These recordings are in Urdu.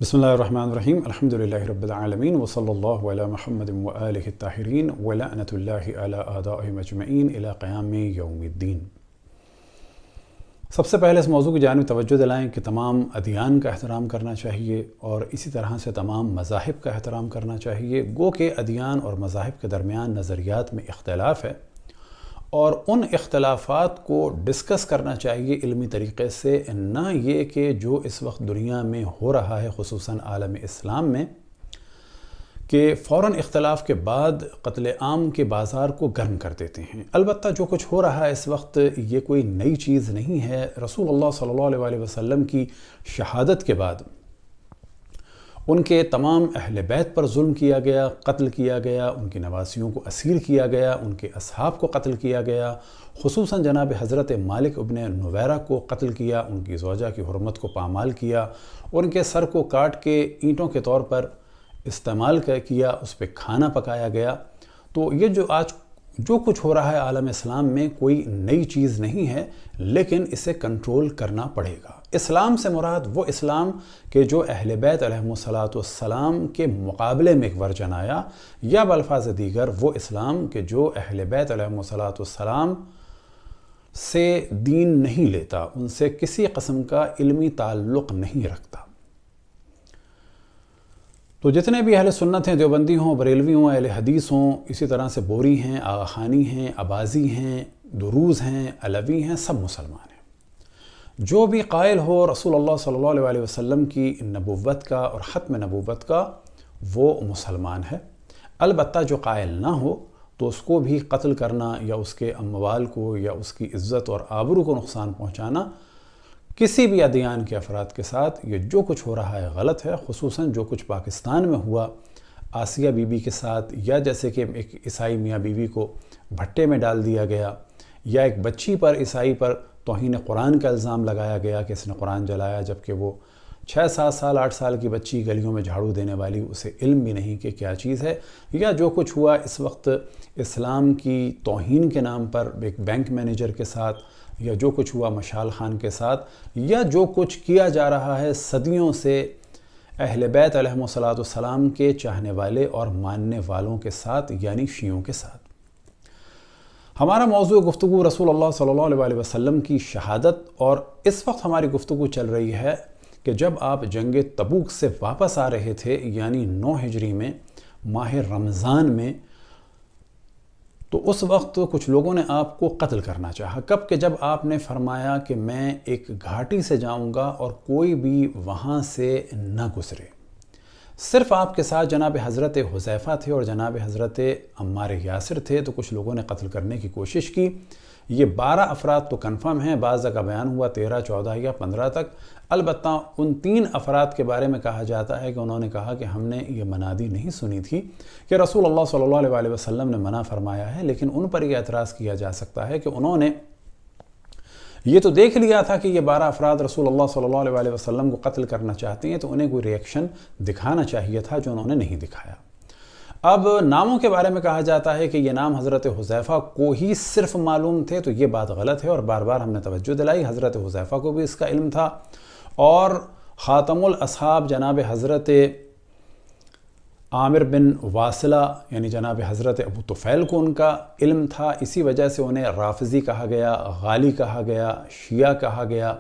بسم اللہ الرحمن الرحیم الحمدللہ رب العالمین وصلی اللہ علی محمد وآلہ الطاہرین ولعنۃ اللہ علی اعدائہم اجمعین الی قیام یوم الدین۔ سب سے پہلے اس موضوع کی جانب توجہ دلائیں کہ تمام ادیان کا احترام کرنا چاہیے اور اسی طرح سے تمام مذاہب کا احترام کرنا چاہیے۔ گو کہ ادیان اور مذاہب کے درمیان نظریات میں اختلاف ہے اور ان اختلافات کو ڈسکس کرنا چاہیے علمی طریقے سے، نہ یہ کہ جو اس وقت دنیا میں ہو رہا ہے خصوصاً عالم اسلام میں کہ فوراً اختلاف کے بعد قتل عام کے بازار کو گرم کر دیتے ہیں۔ البتہ جو کچھ ہو رہا ہے اس وقت یہ کوئی نئی چیز نہیں ہے۔ رسول اللہ صلی اللہ علیہ وسلم کی شہادت کے بعد ان کے تمام اہل بیت پر ظلم کیا گیا، قتل کیا گیا، ان کی نواسیوں کو اسیر کیا گیا، ان کے اصحاب کو قتل کیا گیا، خصوصاً جناب حضرت مالک ابن نویرہ کو قتل کیا، ان کی زوجہ کی حرمت کو پامال کیا، ان کے سر کو کاٹ کے اینٹوں کے طور پر استعمال کیا، اس پہ کھانا پکایا گیا۔ تو یہ جو آج جو کچھ ہو رہا ہے عالم اسلام میں کوئی نئی چیز نہیں ہے، لیکن اسے کنٹرول کرنا پڑے گا۔ اسلام سے مراد وہ اسلام کہ جو اہل بیت علیہم السلام کے مقابلے میں ایک ورژن آیا، یا بالفاظ دیگر وہ اسلام کہ جو اہل بیت علیہم السلام سے دین نہیں لیتا، ان سے کسی قسم کا علمی تعلق نہیں رکھتا۔ تو جتنے بھی اہل سنت ہیں، دیوبندی ہوں، بریلوی ہوں، اہل حدیث ہوں، اسی طرح سے بوری ہیں، آغا خانی ہیں، عبازی ہیں، دروز ہیں، علوی ہیں، سب مسلمان ہیں۔ جو بھی قائل ہو رسول اللہ صلی اللہ علیہ وسلم کی نبوت کا اور ختم نبوت کا، وہ مسلمان ہے۔ البتہ جو قائل نہ ہو تو اس کو بھی قتل کرنا یا اس کے اموال کو یا اس کی عزت اور آبرو کو نقصان پہنچانا کسی بھی ادیان کے افراد کے ساتھ یہ جو کچھ ہو رہا ہے غلط ہے۔ خصوصاً جو کچھ پاکستان میں ہوا آسیہ بی بی کے ساتھ، یا جیسے کہ ایک عیسائی میاں بیوی کو بھٹے میں ڈال دیا گیا، یا ایک بچی پر عیسائی پر توہین قرآن کا الزام لگایا گیا کہ اس نے قرآن جلایا، جبکہ وہ 6 7 سال 8 سال کی بچی گلیوں میں جھاڑو دینے والی، اسے علم بھی نہیں کہ کیا چیز ہے۔ یا جو کچھ ہوا اس وقت اسلام کی توہین کے نام پر ایک بینک مینیجر کے ساتھ، یا جو کچھ ہوا مشال خان کے ساتھ، یا جو کچھ کیا جا رہا ہے صدیوں سے اہل بیت علیہم السلام کے چاہنے والے اور ماننے والوں کے ساتھ، یعنی شیعوں کے ساتھ۔ ہمارا موضوع گفتگو رسول اللہ صلی اللہ علیہ وسلم کی شہادت، اور اس وقت ہماری گفتگو چل رہی ہے کہ جب آپ جنگ تبوک سے واپس آ رہے تھے، یعنی 9 ہجری میں ماہ رمضان میں، تو اس وقت کچھ لوگوں نے آپ کو قتل کرنا چاہا۔ کب کہ جب آپ نے فرمایا کہ میں ایک گھاٹی سے جاؤں گا اور کوئی بھی وہاں سے نہ گزرے۔ صرف آپ کے ساتھ جناب حضرت حذیفہ تھے اور جناب حضرت عمار یاسر تھے، تو کچھ لوگوں نے قتل کرنے کی کوشش کی۔ یہ 12 افراد تو کنفرم ہیں، بعض جگہ بیان ہوا 13 14 یا 15 تک۔ البتہ ان 3 افراد کے بارے میں کہا جاتا ہے کہ انہوں نے کہا کہ ہم نے یہ منادی نہیں سنی تھی کہ رسول اللہ صلی اللہ علیہ وسلم نے منع فرمایا ہے، لیکن ان پر یہ اعتراض کیا جا سکتا ہے کہ انہوں نے یہ تو دیکھ لیا تھا کہ یہ 12 افراد رسول اللہ صلی اللہ علیہ وسلم کو قتل کرنا چاہتے ہیں، تو انہیں کوئی ریئیکشن دکھانا چاہیے تھا، جو انہوں نے نہیں دکھایا۔ اب ناموں کے بارے میں کہا جاتا ہے کہ یہ نام حضرت حذیفہ کو ہی صرف معلوم تھے، تو یہ بات غلط ہے، اور بار بار ہم نے توجہ دلائی حضرت حذیفہ کو بھی اس کا علم تھا، اور خاتم الاصحاب جناب حضرت عامر بن واصلہ یعنی جناب حضرت ابو طفیل کو ان کا علم تھا۔ اسی وجہ سے انہیں رافضی کہا گیا، غالی کہا گیا، شیعہ کہا گیا،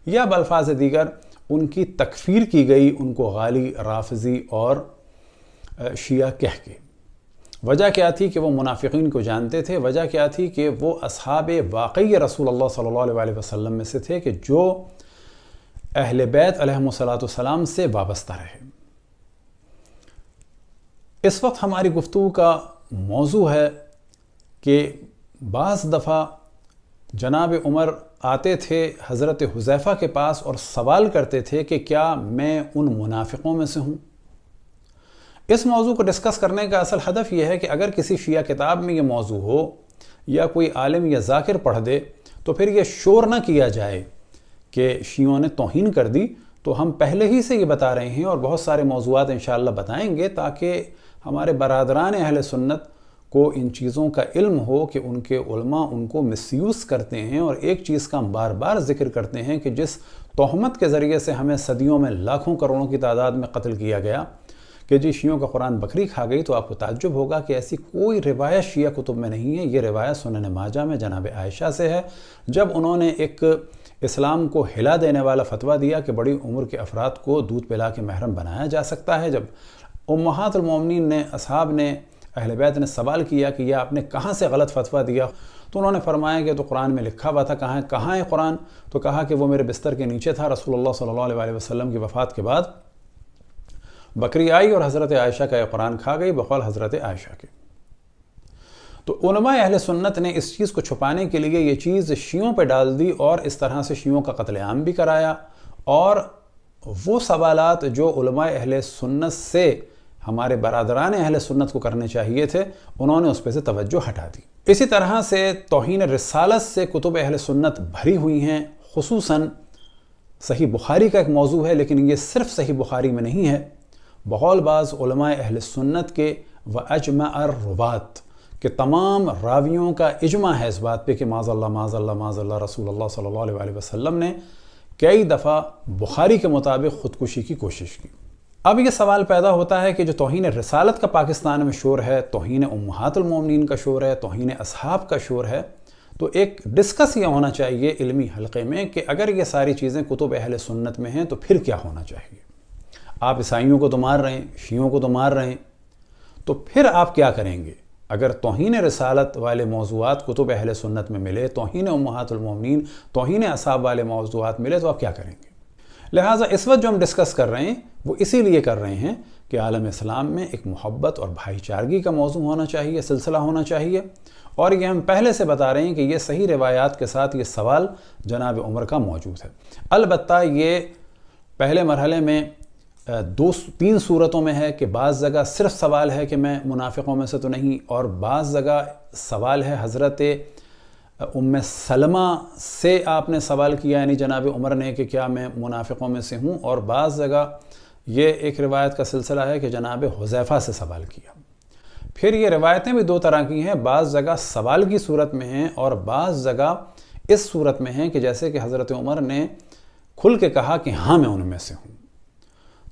یا بالفاظ دیگر ان کی تکفیر کی گئی، ان کو غالی، رافضی اور شیعہ کہہ کے۔ وجہ کیا تھی کہ وہ منافقین کو جانتے تھے، وجہ کیا تھی کہ وہ اصحاب واقعی رسول اللہ صلی اللہ علیہ وسلم میں سے تھے کہ جو اہل بیت علیہم السلام سے وابستہ رہے۔ اس وقت ہماری گفتگو کا موضوع ہے کہ بعض دفعہ جناب عمر آتے تھے حضرت حذیفہ کے پاس اور سوال کرتے تھے کہ کیا میں ان منافقوں میں سے ہوں؟ اس موضوع کو ڈسکس کرنے کا اصل ہدف یہ ہے کہ اگر کسی شیعہ کتاب میں یہ موضوع ہو یا کوئی عالم یا ذاکر پڑھ دے، تو پھر یہ شور نہ کیا جائے کہ شیعوں نے توہین کر دی۔ تو ہم پہلے ہی سے یہ بتا رہے ہیں اور بہت سارے موضوعات انشاءاللہ بتائیں گے، تاکہ ہمارے برادران اہل سنت کو ان چیزوں کا علم ہو کہ ان کے علماء ان کو مس یوز کرتے ہیں، اور ایک چیز کا ہم بار بار ذکر کرتے ہیں کہ جس تہمت کے ذریعے سے ہمیں صدیوں میں لاکھوں کروڑوں کی تعداد میں قتل کیا گیا کہ جی شیعوں کا قرآن بکری کھا گئی، تو آپ کو تعجب ہوگا کہ ایسی کوئی روایت شیعہ کتب میں نہیں ہے۔ یہ روایت سنن ماجہ میں جناب عائشہ سے ہے، جب انہوں نے ایک اسلام کو ہلا دینے والا فتویٰ دیا کہ بڑی عمر کے افراد کو دودھ پلا کے محرم بنایا جا سکتا ہے۔ جب امہات المومنین نے، اصحاب نے، اہل بیت نے سوال کیا کہ یہ آپ نے کہاں سے غلط فتویٰ دیا، تو انہوں نے فرمایا کہ تو قرآن میں لکھا ہوا تھا۔ کہاں ہے قرآن؟ تو کہا کہ وہ میرے بستر کے نیچے تھا۔ رسول اللہ صلی اللہ علیہ وسلم کی وفات کے بعد بکری آئی اور حضرت عائشہ کا یہ قرآن کھا گئی، بقول حضرت عائشہ کے۔ تو علماء اہل سنت نے اس چیز کو چھپانے کے لیے یہ چیز شیعوں پہ ڈال دی اور اس طرح سے شیعوں کا قتل عام بھی کرایا، اور وہ سوالات جو علماء اہل سنت سے ہمارے برادران اہل سنت کو کرنے چاہیے تھے، انہوں نے اس پہ سے توجہ ہٹا دی۔ اسی طرح سے توہین رسالت سے کتب اہل سنت بھری ہوئی ہیں، خصوصاً صحیح بخاری کا ایک موضوع ہے، لیکن یہ صرف صحیح بخاری میں نہیں ہے۔ بقول بعض علماء اہل سنت کے وَأَجْمَعَ الرُّوَاةِ کہ تمام راویوں کا اجماع ہے اس بات پہ کہ معاذ اللہ رسول اللہ صلی اللہ علیہ وسلم نے کئی دفعہ بخاری کے مطابق خودکشی کی کوشش کی۔ اب یہ سوال پیدا ہوتا ہے کہ جو توہین رسالت کا پاکستان میں شور ہے، توہین امہات المومنین کا شور ہے، توہین اصحاب کا شور ہے، تو ایک ڈسکس یہ ہونا چاہیے علمی حلقے میں کہ اگر یہ ساری چیزیں کتب اہل سنت میں ہیں تو پھر کیا ہونا چاہیے؟ آپ عیسائیوں کو تو مار رہے ہیں، شیعوں کو تو مار رہے ہیں، تو پھر آپ کیا کریں گے؟ اگر توہین رسالت والے موضوعات کتب اہل سنت میں ملے، توہین امہات المومنین، توہین اصحاب والے موضوعات ملے، تو آپ کیا کریں گے؟ لہٰذا اس وقت جو ہم ڈسکس کر رہے ہیں وہ اسی لیے کر رہے ہیں کہ عالم اسلام میں ایک محبت اور بھائی چارگی کا موضوع ہونا چاہیے، سلسلہ ہونا چاہیے، اور یہ ہم پہلے سے بتا رہے ہیں کہ یہ صحیح روایات کے ساتھ یہ سوال جناب عمر کا موجود ہے۔ البتہ یہ پہلے مرحلے میں تین صورتوں میں ہے کہ بعض جگہ صرف سوال ہے کہ میں منافقوں میں سے تو نہیں، اور بعض جگہ سوال ہے حضرت ام سلمہ سے آپ نے سوال کیا، یعنی جناب عمر نے، کہ کیا میں منافقوں میں سے ہوں، اور بعض جگہ یہ ایک روایت کا سلسلہ ہے کہ جناب حذیفہ سے سوال کیا۔ پھر یہ روایتیں بھی دو طرح کی ہیں، بعض جگہ سوال کی صورت میں ہیں اور بعض جگہ اس صورت میں ہیں کہ جیسے کہ حضرت عمر نے کھل کے کہا کہ ہاں میں ان میں سے ہوں۔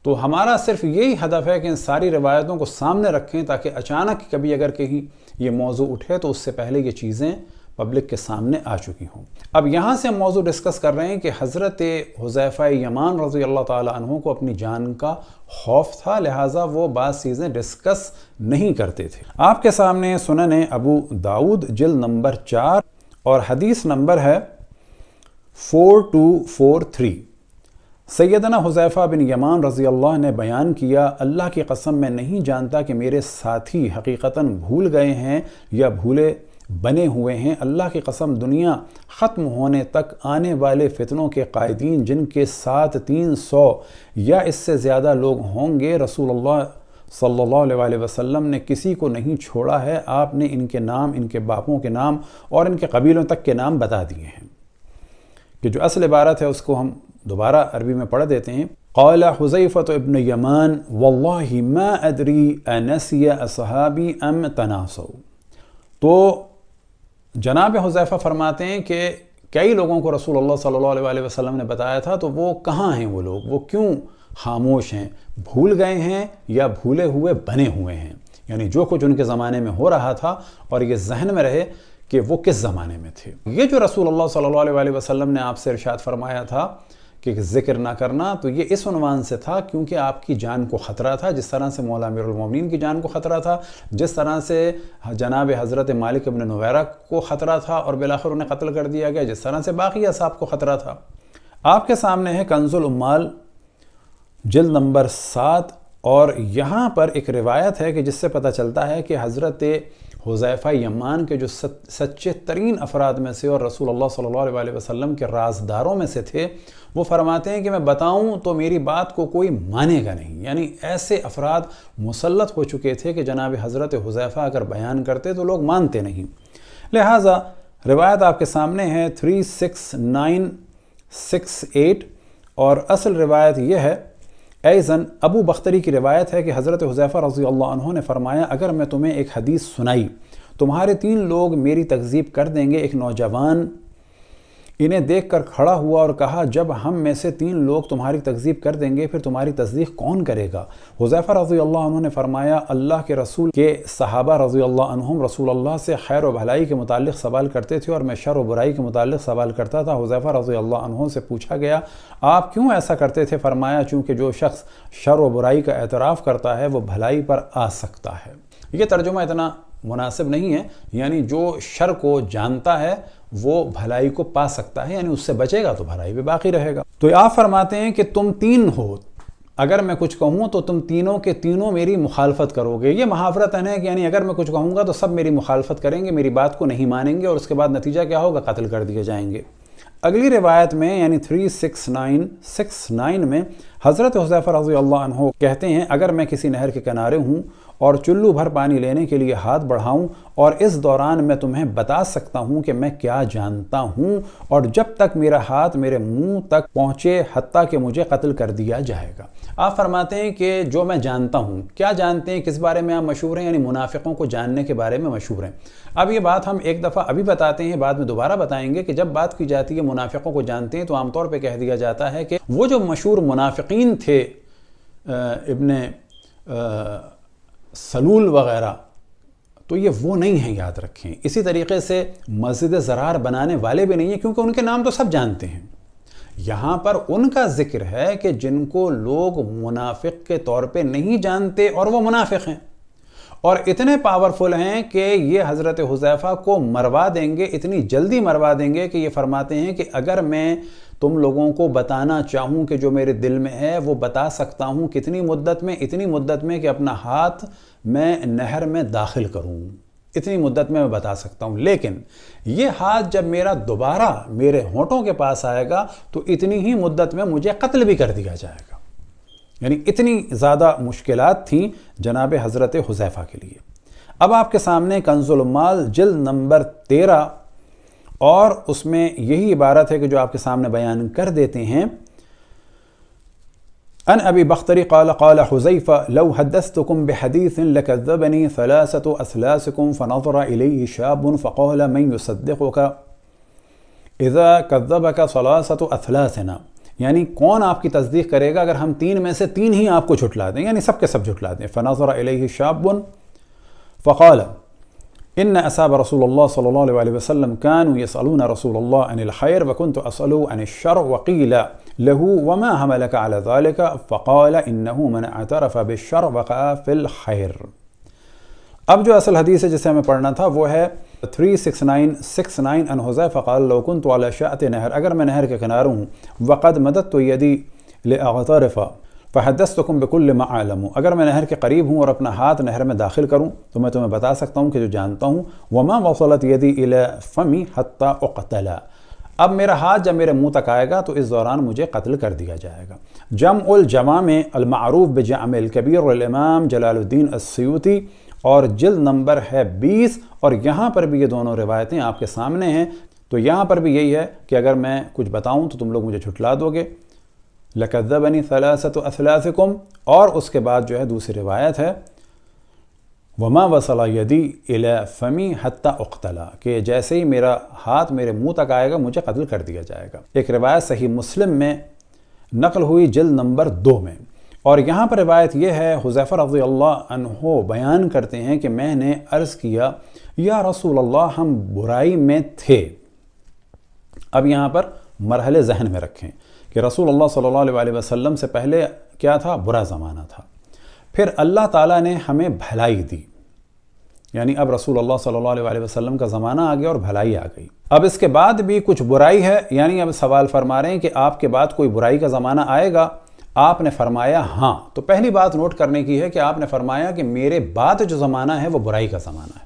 تو ہمارا صرف یہی ہدف ہے کہ ان ساری روایتوں کو سامنے رکھیں تاکہ اچانک کبھی اگر کہیں یہ موضوع اٹھے تو اس سے پہلے یہ چیزیں پبلک کے سامنے آ چکی ہوں۔ اب یہاں سے ہم موضوع ڈسکس کر رہے ہیں کہ حضرت حذیفہ یمان رضی اللہ تعالیٰ عنہ کو اپنی جان کا خوف تھا، لہٰذا وہ بعض چیزیں ڈسکس نہیں کرتے تھے۔ آپ کے سامنے سنن ابو داؤد جلد نمبر 4 اور حدیث نمبر ہے 4243۔ سیدنا حذیفہ بن یمان رضی اللہ نے بیان کیا، اللہ کی قسم میں نہیں جانتا کہ میرے ساتھی حقیقتاً بھول گئے ہیں یا بھولے بنے ہوئے ہیں۔ اللہ کی قسم دنیا ختم ہونے تک آنے والے فتنوں کے قائدین جن کے ساتھ 300 یا اس سے زیادہ لوگ ہوں گے، رسول اللہ صلی اللہ علیہ وسلم نے کسی کو نہیں چھوڑا ہے۔ آپ نے ان کے نام، ان کے باپوں کے نام اور ان کے قبیلوں تک کے نام بتا دیے ہیں۔ کہ جو اصل عبارت ہے اس کو ہم دوبارہ عربی میں پڑھ دیتے ہیں۔ قال حذیفۃ ابن یمان واللہ ما ادری انسی اصحابی ام تناسوا۔ تو جناب حذیفہ فرماتے ہیں کہ کئی لوگوں کو رسول اللہ صلی اللہ علیہ وسلم نے بتایا تھا، تو وہ کہاں ہیں وہ لوگ، وہ کیوں خاموش ہیں، بھول گئے ہیں یا بھولے ہوئے بنے ہوئے ہیں، یعنی جو کچھ ان کے زمانے میں ہو رہا تھا اور یہ ذہن میں رہے کہ وہ کس زمانے میں تھے۔ یہ جو رسول اللہ صلی اللہ علیہ وسلم نے آپ سے ارشاد فرمایا تھا کہ ذکر نہ کرنا، تو یہ اس عنوان سے تھا کیونکہ آپ کی جان کو خطرہ تھا، جس طرح سے مولا امیر المومنین کی جان کو خطرہ تھا، جس طرح سے جناب حضرت مالک ابن نویرہ کو خطرہ تھا اور بالآخر انہیں قتل کر دیا گیا، جس طرح سے باقی اصحاب کو خطرہ تھا۔ آپ کے سامنے ہے کنز العمال جلد نمبر 7، اور یہاں پر ایک روایت ہے کہ جس سے پتہ چلتا ہے کہ حضرت حذیفہ یمان کے جو سچے ترین افراد میں سے اور رسول اللہ صلی اللہ علیہ وسلم کے رازداروں میں سے تھے، وہ فرماتے ہیں کہ میں بتاؤں تو میری بات کو کوئی مانے گا نہیں، یعنی ایسے افراد مسلط ہو چکے تھے کہ جناب حضرت حذیفہ اگر بیان کرتے تو لوگ مانتے نہیں۔ لہٰذا روایت آپ کے سامنے ہے 36968، اور اصل روایت یہ ہے، ایضاً ابو بختری کی روایت ہے کہ حضرت حذیفہ رضی اللہ عنہ نے فرمایا، اگر میں تمہیں ایک حدیث سنائی، تمہارے 3 لوگ میری تکذیب کر دیں گے، ایک نوجوان، انہیں دیکھ کر کھڑا ہوا اور کہا جب ہم میں سے 3 لوگ تمہاری تکذیب کر دیں گے پھر تمہاری تصدیق کون کرے گا؟ حذیفہ رضی اللہ عنہ نے فرمایا اللہ کے رسول کے صحابہ رضی اللہ عنہم رسول اللہ سے خیر و بھلائی کے متعلق سوال کرتے تھے اور میں شر و برائی کے متعلق سوال کرتا تھا۔ حذیفہ رضی اللہ عنہ سے پوچھا گیا آپ کیوں ایسا کرتے تھے؟ فرمایا چونکہ جو شخص شر و برائی کا اعتراف کرتا ہے وہ بھلائی پر آ سکتا ہے۔ یہ ترجمہ اتنا مناسب نہیں ہے، یعنی جو شر کو جانتا ہے وہ بھلائی کو پا سکتا ہے، یعنی اس سے بچے گا تو بھلائی بھی باقی رہے گا۔ تو آپ فرماتے ہیں کہ تم 3 ہو، اگر میں کچھ کہوں تو تم تینوں کے تینوں میری مخالفت کرو گے۔ یہ محاورتاً ہے کہ یعنی اگر میں کچھ کہوں گا تو سب میری مخالفت کریں گے، میری بات کو نہیں مانیں گے اور اس کے بعد نتیجہ کیا ہوگا؟ قتل کر دیے جائیں گے۔ اگلی روایت میں یعنی 3669 میں حضرت حذیفہ رضی اللہ عنہ کہتے ہیں اگر میں کسی نہر کے کنارے ہوں اور چلو بھر پانی لینے کے لیے ہاتھ بڑھاؤں اور اس دوران میں تمہیں بتا سکتا ہوں کہ میں کیا جانتا ہوں اور جب تک میرا ہاتھ میرے منہ تک پہنچے حتیٰ کہ مجھے قتل کر دیا جائے گا۔ آپ فرماتے ہیں کہ جو میں جانتا ہوں، کیا جانتے ہیں؟ کس بارے میں آپ مشہور ہیں؟ یعنی منافقوں کو جاننے کے بارے میں مشہور ہیں۔ اب یہ بات ہم ایک دفعہ ابھی بتاتے ہیں، بعد میں دوبارہ بتائیں گے کہ جب بات کی جاتی ہے منافقوں کو جانتے ہیں تو عام طور پہ کہہ دیا جاتا ہے کہ وہ جو مشہور منافقین تھے ابن سلول وغیرہ، تو یہ وہ نہیں ہیں، یاد رکھیں۔ اسی طریقے سے مسجد زرار بنانے والے بھی نہیں ہیں کیونکہ ان کے نام تو سب جانتے ہیں۔ یہاں پر ان کا ذکر ہے کہ جن کو لوگ منافق کے طور پہ نہیں جانتے اور وہ منافق ہیں اور اتنے پاورفل ہیں کہ یہ حضرت حذیفہ کو مروا دیں گے، اتنی جلدی مروا دیں گے کہ یہ فرماتے ہیں کہ اگر میں تم لوگوں کو بتانا چاہوں کہ جو میرے دل میں ہے وہ بتا سکتا ہوں۔ کتنی مدت میں؟ اتنی مدت میں کہ اپنا ہاتھ میں نہر میں داخل کروں، اتنی مدت میں بتا سکتا ہوں، لیکن یہ ہاتھ جب میرا دوبارہ میرے ہونٹوں کے پاس آئے گا تو اتنی ہی مدت میں مجھے قتل بھی کر دیا جائے گا۔ یعنی اتنی زیادہ مشکلات تھیں جناب حضرت حذیفہ کے لیے۔ اب آپ کے سامنے کنز المال جلد نمبر 13 اور اس میں یہی عبارت ہے کہ جو آپ کے سامنے بیان کر دیتے ہیں۔ ان ابی بختری قال قال حذیفہ لو حدثتکم بحدیث لکذبنی ثلاثة اثلاسکم فنظر الیہ شاب فقال من یصدقک اذا کذبک ثلاثة اثلاسنا، یعنی کون آپ کی تصدیق کرے گا اگر ہم 3 میں سے 3 ہی آپ کو جھٹلا دیں، یعنی سب کے سب جھٹلا دیں۔ فنظر الیہ شاب فقال ان اصحاب رسول اللہ صلی اللہ علیہ وسلم كانوا يسألون رسول اللہ عن الخير وكنت اسأله عن الشر وقيل له وما حملك على ذلك فقال انه من اعترف بالشر وقع في الخير۔ اب جو اصل حدیث ہے جسے ہمیں پڑھنا تھا وہ ہے 3669 ان حذیفہ قال لو كنت على شاطئ نہر، اگر میں نہر کے کنارے ہوں، وقد مددت يدي لاغترف فحدثتكم بكل ما اعلم، اگر میں نہر کے قریب ہوں اور اپنا ہاتھ نہر میں داخل کروں تو میں تمہیں بتا سکتا ہوں کہ جو جانتا ہوں۔ وما وصلت يدي الى فمي حتى اقتل، اب میرا ہاتھ جب میرے منہ تک آئے گا تو اس دوران مجھے قتل کر دیا جائے گا۔ جمع الجوامع المعروف بجامع الکبیر الامام جلال الدین السیوطی اور جلد نمبر ہے 20، اور یہاں پر بھی یہ دونوں روایتیں آپ کے سامنے ہیں۔ تو یہاں پر بھی یہی ہے کہ اگر میں کچھ بتاؤں تو تم لوگ مجھے جھٹلا دو گے، لَكَذَّبَنِي ثَلَاثَةُ أَثْلَاثِكُمْ، اور اس کے بعد جو ہے دوسری روایت ہے وَمَا وَصَلَ يَدِي إِلَى فَمِي حَتَّى أُقْتَلَ، کہ جیسے ہی میرا ہاتھ میرے منہ تک آئے گا مجھے قتل کر دیا جائے گا۔ ایک روایت صحیح مسلم میں نقل ہوئی جلد نمبر 2 میں، اور یہاں پر روایت یہ ہے حذیفہ رضی اللہ عنہ بیان کرتے ہیں کہ میں نے عرض کیا یا رسول اللہ ہم برائی میں تھے۔ اب یہاں پر مرحلے ذہن میں رکھیں کہ رسول اللہ صلی اللہ علیہ وسلم سے پہلے کیا تھا؟ برا زمانہ تھا، پھر اللہ تعالیٰ نے ہمیں بھلائی دی، یعنی اب رسول اللہ صلی اللہ علیہ وسلم کا زمانہ آ گیا اور بھلائی آ گئی۔ اب اس کے بعد بھی کچھ برائی ہے، یعنی اب سوال فرما رہے ہیں کہ آپ کے بعد کوئی برائی کا زمانہ آئے گا؟ آپ نے فرمایا ہاں۔ تو پہلی بات نوٹ کرنے کی ہے کہ آپ نے فرمایا کہ میرے بعد جو زمانہ ہے وہ برائی کا زمانہ ہے۔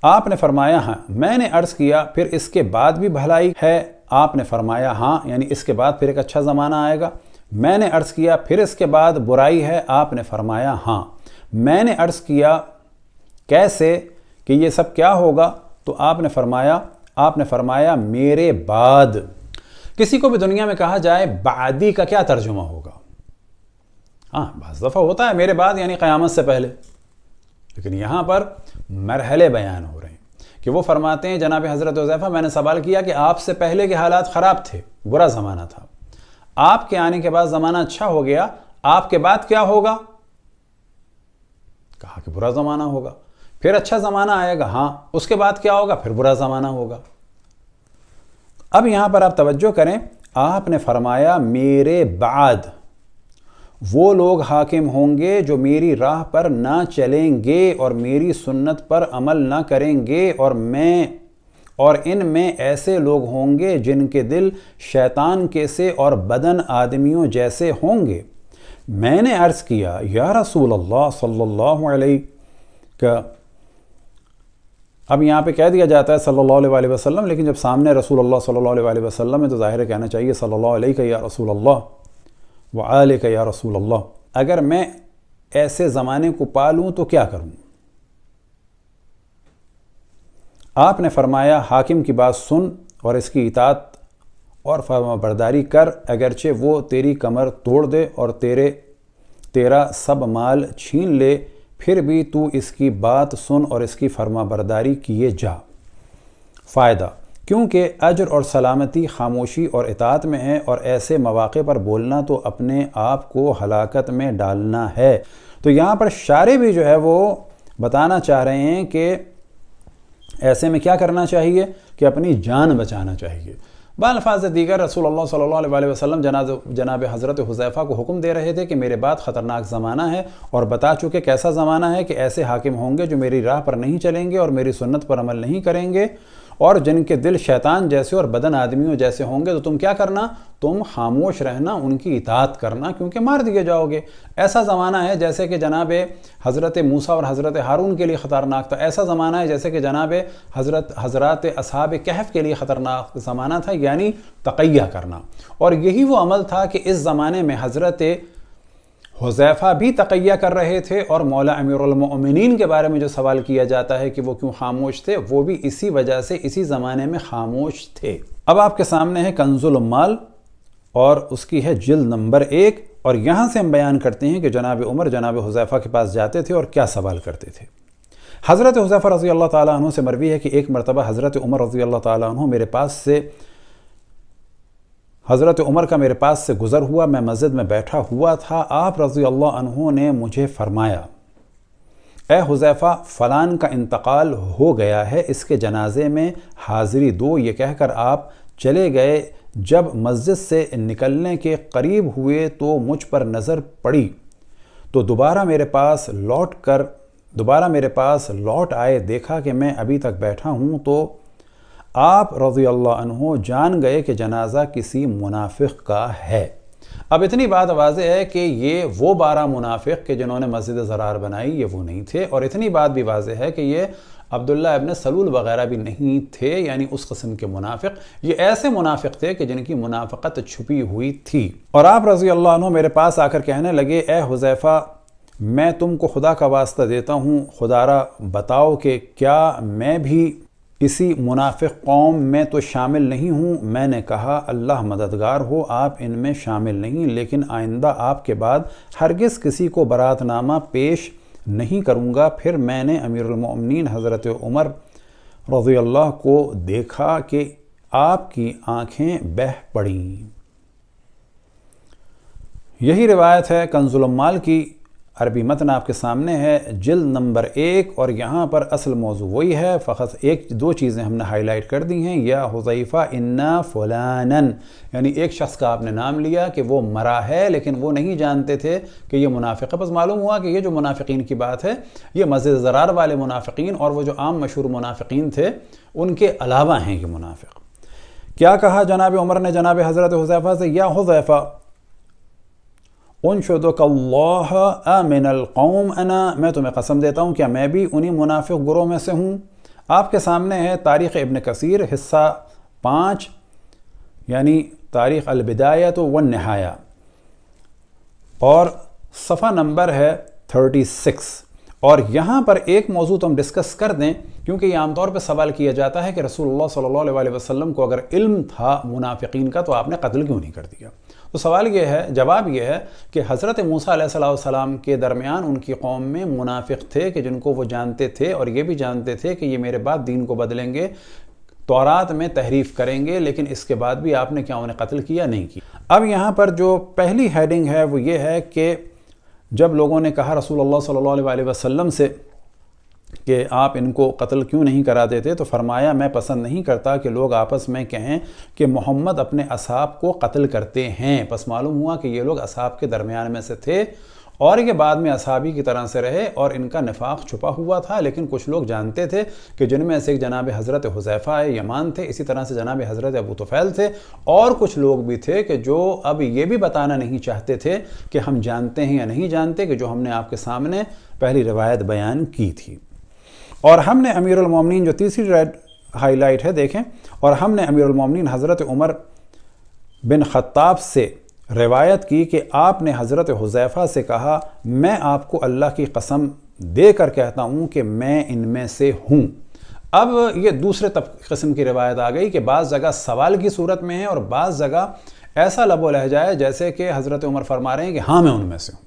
آپ نے فرمایا ہاں۔ میں نے عرض کیا پھر اس کے بعد بھی بھلائی ہے؟ آپ نے فرمایا ہاں، یعنی اس کے بعد پھر ایک اچھا زمانہ آئے گا۔ میں نے عرض کیا پھر اس کے بعد برائی ہے؟ آپ نے فرمایا ہاں۔ میں نے عرض کیا کیسے، کہ یہ سب کیا ہوگا؟ تو آپ نے فرمایا میرے بعد۔ کسی کو بھی دنیا میں کہا جائے بعدی کا کیا ترجمہ ہوگا؟ ہاں بعض دفعہ ہوتا ہے میرے بعد یعنی قیامت سے پہلے، لیکن یہاں پر مرحلے بیان ہو رہے ہیں کہ وہ فرماتے ہیں جناب حضرت حذیفہ میں نے سوال کیا کہ آپ سے پہلے کے حالات خراب تھے، برا زمانہ تھا، آپ کے آنے کے بعد زمانہ اچھا ہو گیا، آپ کے بعد کیا ہوگا؟ کہا کہ برا زمانہ ہوگا۔ پھر اچھا زمانہ آئے گا، ہاں، اس کے بعد کیا ہوگا؟ پھر برا زمانہ ہوگا۔ اب یہاں پر آپ توجہ کریں، آپ نے فرمایا میرے بعد وہ لوگ حاکم ہوں گے جو میری راہ پر نہ چلیں گے اور میری سنت پر عمل نہ کریں گے، اور ان میں ایسے لوگ ہوں گے جن کے دل شیطان کے سے اور بدن آدمیوں جیسے ہوں گے۔ میں نے عرض کیا یا رسول اللہ صلی اللہ علیہ کا، اب یہاں پہ کہہ دیا جاتا ہے صلی اللہ علیہ وسلم، لیکن جب سامنے رسول اللہ صلی اللہ علیہ وسلم ہے تو ظاہر کہنا چاہیے صلی اللہ علیہ یا رسول اللہ وآلک یا رسول اللہ۔ اگر میں ایسے زمانے کو پالوں تو کیا کروں؟ آپ نے فرمایا حاکم کی بات سن اور اس کی اطاعت اور فرما برداری کر، اگرچہ وہ تیری کمر توڑ دے اور تیرا سب مال چھین لے، پھر بھی تو اس کی بات سن اور اس کی فرما برداری کیے جا۔ فائدہ، کیونکہ اجر اور سلامتی خاموشی اور اطاعت میں ہے، اور ایسے مواقع پر بولنا تو اپنے آپ کو ہلاکت میں ڈالنا ہے۔ تو یہاں پر شارع بھی جو ہے وہ بتانا چاہ رہے ہیں کہ ایسے میں کیا کرنا چاہیے کہ اپنی جان بچانا چاہیے۔ بالفاظ دیگر رسول اللہ صلی اللہ علیہ وسلم جناب حضرت حذیفہ کو حکم دے رہے تھے کہ میرے بعد خطرناک زمانہ ہے، اور بتا چکے کیسا زمانہ ہے کہ ایسے حاکم ہوں گے جو میری راہ پر نہیں چلیں گے اور میری سنت پر عمل نہیں کریں گے، اور جن کے دل شیطان جیسے اور بدن آدمیوں جیسے ہوں گے۔ تو تم کیا کرنا؟ تم خاموش رہنا، ان کی اطاعت کرنا، کیونکہ مار دیے جاؤ گے۔ ایسا زمانہ ہے جیسے کہ جناب حضرت موسیٰ اور حضرت ہارون کے لیے خطرناک تھا، ایسا زمانہ ہے جیسے کہ جناب حضرات اصحاب کہف کے لیے خطرناک زمانہ تھا، یعنی تقیہ کرنا۔ اور یہی وہ عمل تھا کہ اس زمانے میں حضرت حذیفہ بھی تقیہ کر رہے تھے، اور مولا امیر المؤمنین کے بارے میں جو سوال کیا جاتا ہے کہ وہ کیوں خاموش تھے، وہ بھی اسی وجہ سے اسی زمانے میں خاموش تھے۔ اب آپ کے سامنے ہے کنز العمال اور اس کی ہے جلد نمبر 1، اور یہاں سے ہم بیان کرتے ہیں کہ جناب عمر جناب حذیفہ کے پاس جاتے تھے اور کیا سوال کرتے تھے۔ حضرت حذیفہ رضی اللہ تعالیٰ عنہ سے مروی ہے کہ ایک مرتبہ حضرت عمر رضی اللہ تعالیٰ عنہ حضرت عمر کا میرے پاس سے گزر ہوا، میں مسجد میں بیٹھا ہوا تھا۔ آپ رضی اللہ عنہ نے مجھے فرمایا اے حذیفہ، فلان کا انتقال ہو گیا ہے، اس کے جنازے میں حاضری دو۔ یہ کہہ کر آپ چلے گئے۔ جب مسجد سے نکلنے کے قریب ہوئے تو مجھ پر نظر پڑی تو دوبارہ میرے پاس لوٹ آئے۔ دیکھا کہ میں ابھی تک بیٹھا ہوں تو آپ رضی اللہ عنہ جان گئے کہ جنازہ کسی منافق کا ہے۔ اب اتنی بات واضح ہے کہ یہ وہ 12 منافق کہ جنہوں نے مسجد ضرار بنائی، یہ وہ نہیں تھے، اور اتنی بات بھی واضح ہے کہ یہ عبداللہ ابن سلول وغیرہ بھی نہیں تھے، یعنی اس قسم کے منافق۔ یہ ایسے منافق تھے کہ جن کی منافقت چھپی ہوئی تھی۔ اور آپ رضی اللہ عنہ میرے پاس آ کر کہنے لگے اے حذیفہ، میں تم کو خدا کا واسطہ دیتا ہوں، خدا را بتاؤ کہ کیا میں بھی اسی منافق قوم میں تو شامل نہیں ہوں؟ میں نے کہا اللہ مددگار ہو، آپ ان میں شامل نہیں، لیکن آئندہ آپ کے بعد ہرگز کسی کو برات نامہ پیش نہیں کروں گا۔ پھر میں نے امیر المؤمنین حضرت عمر رضی اللہ کو دیکھا کہ آپ کی آنکھیں بہہ پڑیں۔ یہی روایت ہے کنز العمال کی، عربی متن آپ کے سامنے ہے، جلد نمبر 1، اور یہاں پر اصل موضوع وہی ہے، فقط 1-2 چیزیں ہم نے ہائی لائٹ کر دی ہیں۔ یا حذیفہ انا فلانن، یعنی ایک شخص کا آپ نے نام لیا کہ وہ مرا ہے، لیکن وہ نہیں جانتے تھے کہ یہ منافق ہے۔ بس معلوم ہوا کہ یہ جو منافقین کی بات ہے یہ مسجد ضرار والے منافقین اور وہ جو عام مشہور منافقین تھے ان کے علاوہ ہیں یہ منافق۔ کیا کہا جناب عمر نے جناب حضرت حذیفہ سے، یا حذیفہ انشدک اللہ امن القوم انا، میں تمہیں قسم دیتا ہوں کیا میں بھی انہی منافق گروہ میں سے ہوں۔ آپ کے سامنے ہے تاریخ ابن کثیر حصہ 5، یعنی تاریخ البدایۃ والنہایہ، اور صفحہ نمبر ہے 36۔ اور یہاں پر ایک موضوع تو ہم ڈسکس کر دیں، کیونکہ یہ عام طور پہ سوال کیا جاتا ہے کہ رسول اللہ صلی اللہ علیہ وسلم کو اگر علم تھا منافقین کا تو آپ نے قتل کیوں نہیں کر دیا؟ تو سوال یہ ہے، جواب یہ ہے کہ حضرت موسیٰ علیہ السلام کے درمیان ان کی قوم میں منافق تھے کہ جن کو وہ جانتے تھے اور یہ بھی جانتے تھے کہ یہ میرے بعد دین کو بدلیں گے، تورات میں تحریف کریں گے، لیکن اس کے بعد بھی آپ نے کیا انہیں قتل کیا؟ نہیں کیا۔ اب یہاں پر جو پہلی ہیڈنگ ہے وہ یہ ہے کہ جب لوگوں نے کہا رسول اللہ صلی اللہ علیہ وسلم سے کہ آپ ان کو قتل کیوں نہیں کرا دیتے، تو فرمایا میں پسند نہیں کرتا کہ لوگ آپس میں کہیں کہ محمد اپنے اصحاب کو قتل کرتے ہیں۔ پس معلوم ہوا کہ یہ لوگ اصحاب کے درمیان میں سے تھے اور یہ بعد میں اصحابی کی طرح سے رہے اور ان کا نفاق چھپا ہوا تھا، لیکن کچھ لوگ جانتے تھے کہ جن میں سے ایک جناب حضرت حذیفہ یمان تھے، اسی طرح سے جناب حضرت ابو طفیل تھے، اور کچھ لوگ بھی تھے کہ جو اب یہ بھی بتانا نہیں چاہتے تھے کہ ہم جانتے ہیں یا نہیں جانتے، کہ جو ہم نے آپ کے سامنے پہلی روایت بیان کی تھی۔ اور ہم نے امیر المومنین، جو تیسری ہائی لائٹ ہے دیکھیں، اور ہم نے امیر المومنین حضرت عمر بن خطاب سے روایت کی کہ آپ نے حضرت حذیفہ سے کہا میں آپ کو اللہ کی قسم دے کر کہتا ہوں کہ میں ان میں سے ہوں۔ اب یہ دوسرے قسم کی روایت آ گئی کہ بعض جگہ سوال کی صورت میں ہے اور بعض جگہ ایسا لب و لہجہ ہے جیسے کہ حضرت عمر فرما رہے ہیں کہ ہاں میں ان میں سے ہوں۔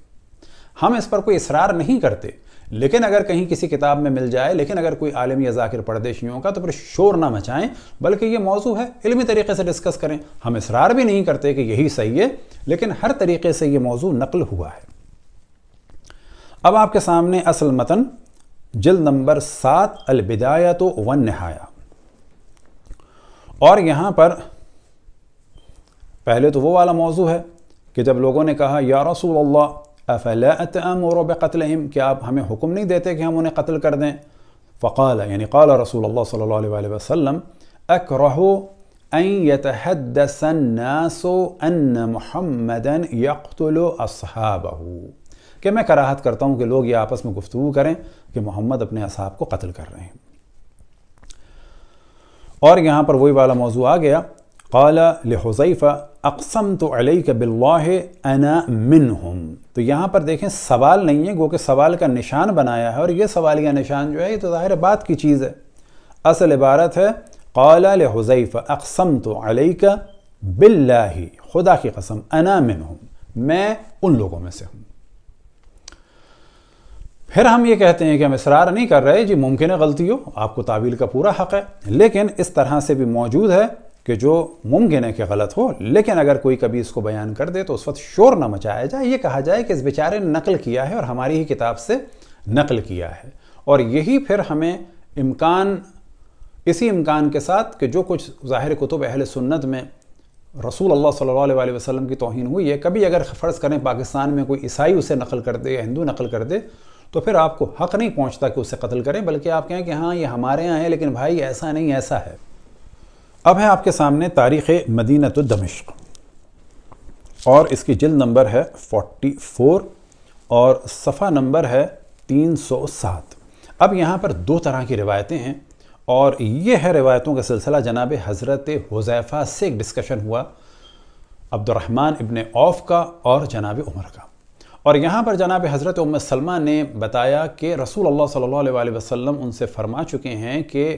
ہم اس پر کوئی اصرار نہیں کرتے، لیکن اگر کہیں کسی کتاب میں مل جائے، لیکن اگر کوئی عالم یا ذاکر پردیشیوں کا، تو پھر شور نہ مچائیں، بلکہ یہ موضوع ہے علمی طریقے سے ڈسکس کریں۔ ہم اصرار بھی نہیں کرتے کہ یہی صحیح ہے، لیکن ہر طریقے سے یہ موضوع نقل ہوا ہے۔ اب آپ کے سامنے اصل متن جلد نمبر 7 البدایۃ والنہایہ، اور یہاں پر پہلے تو وہ والا موضوع ہے کہ جب لوگوں نے کہا یا رسول اللہ افلا اتأمر بقتلہم، کہ آپ ہمیں حکم نہیں دیتے کہ ہم انہیں قتل کر دیں؟ فقال، یعنی قال رسول اللہ صلی اللہ علیہ وسلم اکرہ ان یتحدث الناس ان محمدا یقتل اصحابہ، کہ میں کراہت کرتا ہوں کہ لوگ یہ آپس میں گفتگو کریں کہ محمد اپنے اصحاب کو قتل کر رہے ہیں۔ اور یہاں پر وہی والا موضوع آ گیا، قال لحذیفہ اقسمت علیک باللہ انا منہم۔ تو یہاں پر دیکھیں سوال نہیں ہے، گو کہ سوال کا نشان بنایا ہے، اور یہ سوالیہ نشان جو ہے یہ تو ظاہر بات کی چیز ہے۔ اصل عبارت ہے قال لحذیفہ اقسمت علیک باللہ، خدا کی قسم، انا منہم، میں ان لوگوں میں سے ہوں۔ پھر ہم یہ کہتے ہیں کہ ہم اصرار نہیں کر رہے، جی ممکن ہے غلطی ہو، آپ کو تعویل کا پورا حق ہے، لیکن اس طرح سے بھی موجود ہے کہ جو ممکن ہے کہ غلط ہو، لیکن اگر کوئی کبھی اس کو بیان کر دے تو اس وقت شور نہ مچایا جائے، یہ کہا جائے کہ اس بیچارے نے نقل کیا ہے اور ہماری ہی کتاب سے نقل کیا ہے۔ اور یہی پھر ہمیں اسی امکان کے ساتھ کہ جو کچھ ظاہر کتب اہل سنت میں رسول اللہ صلی اللہ علیہ وسلم کی توہین ہوئی ہے، کبھی اگر فرض کریں پاکستان میں کوئی عیسائی اسے نقل کر دے یا ہندو نقل کر دے، تو پھر آپ کو حق نہیں پہنچتا کہ اسے قتل کریں، بلکہ آپ کہیں کہ ہاں یہ ہمارے ہاں ہے، لیکن بھائی ایسا نہیں، ایسا ہے۔ اب ہے آپ کے سامنے تاریخ مدینۃ دمشق، اور اس کی جلد نمبر ہے 44 اور صفحہ نمبر ہے 307۔ اب یہاں پر دو طرح کی روایتیں ہیں، اور یہ ہے روایتوں کا سلسلہ جناب حضرت حذیفہ سے ایک ڈسکشن ہوا، عبد الرحمن ابن عوف کا اور جناب عمر کا۔ اور یہاں پر جناب حضرت ام سلمہ نے بتایا کہ رسول اللہ صلی اللہ علیہ وسلم ان سے فرما چکے ہیں کہ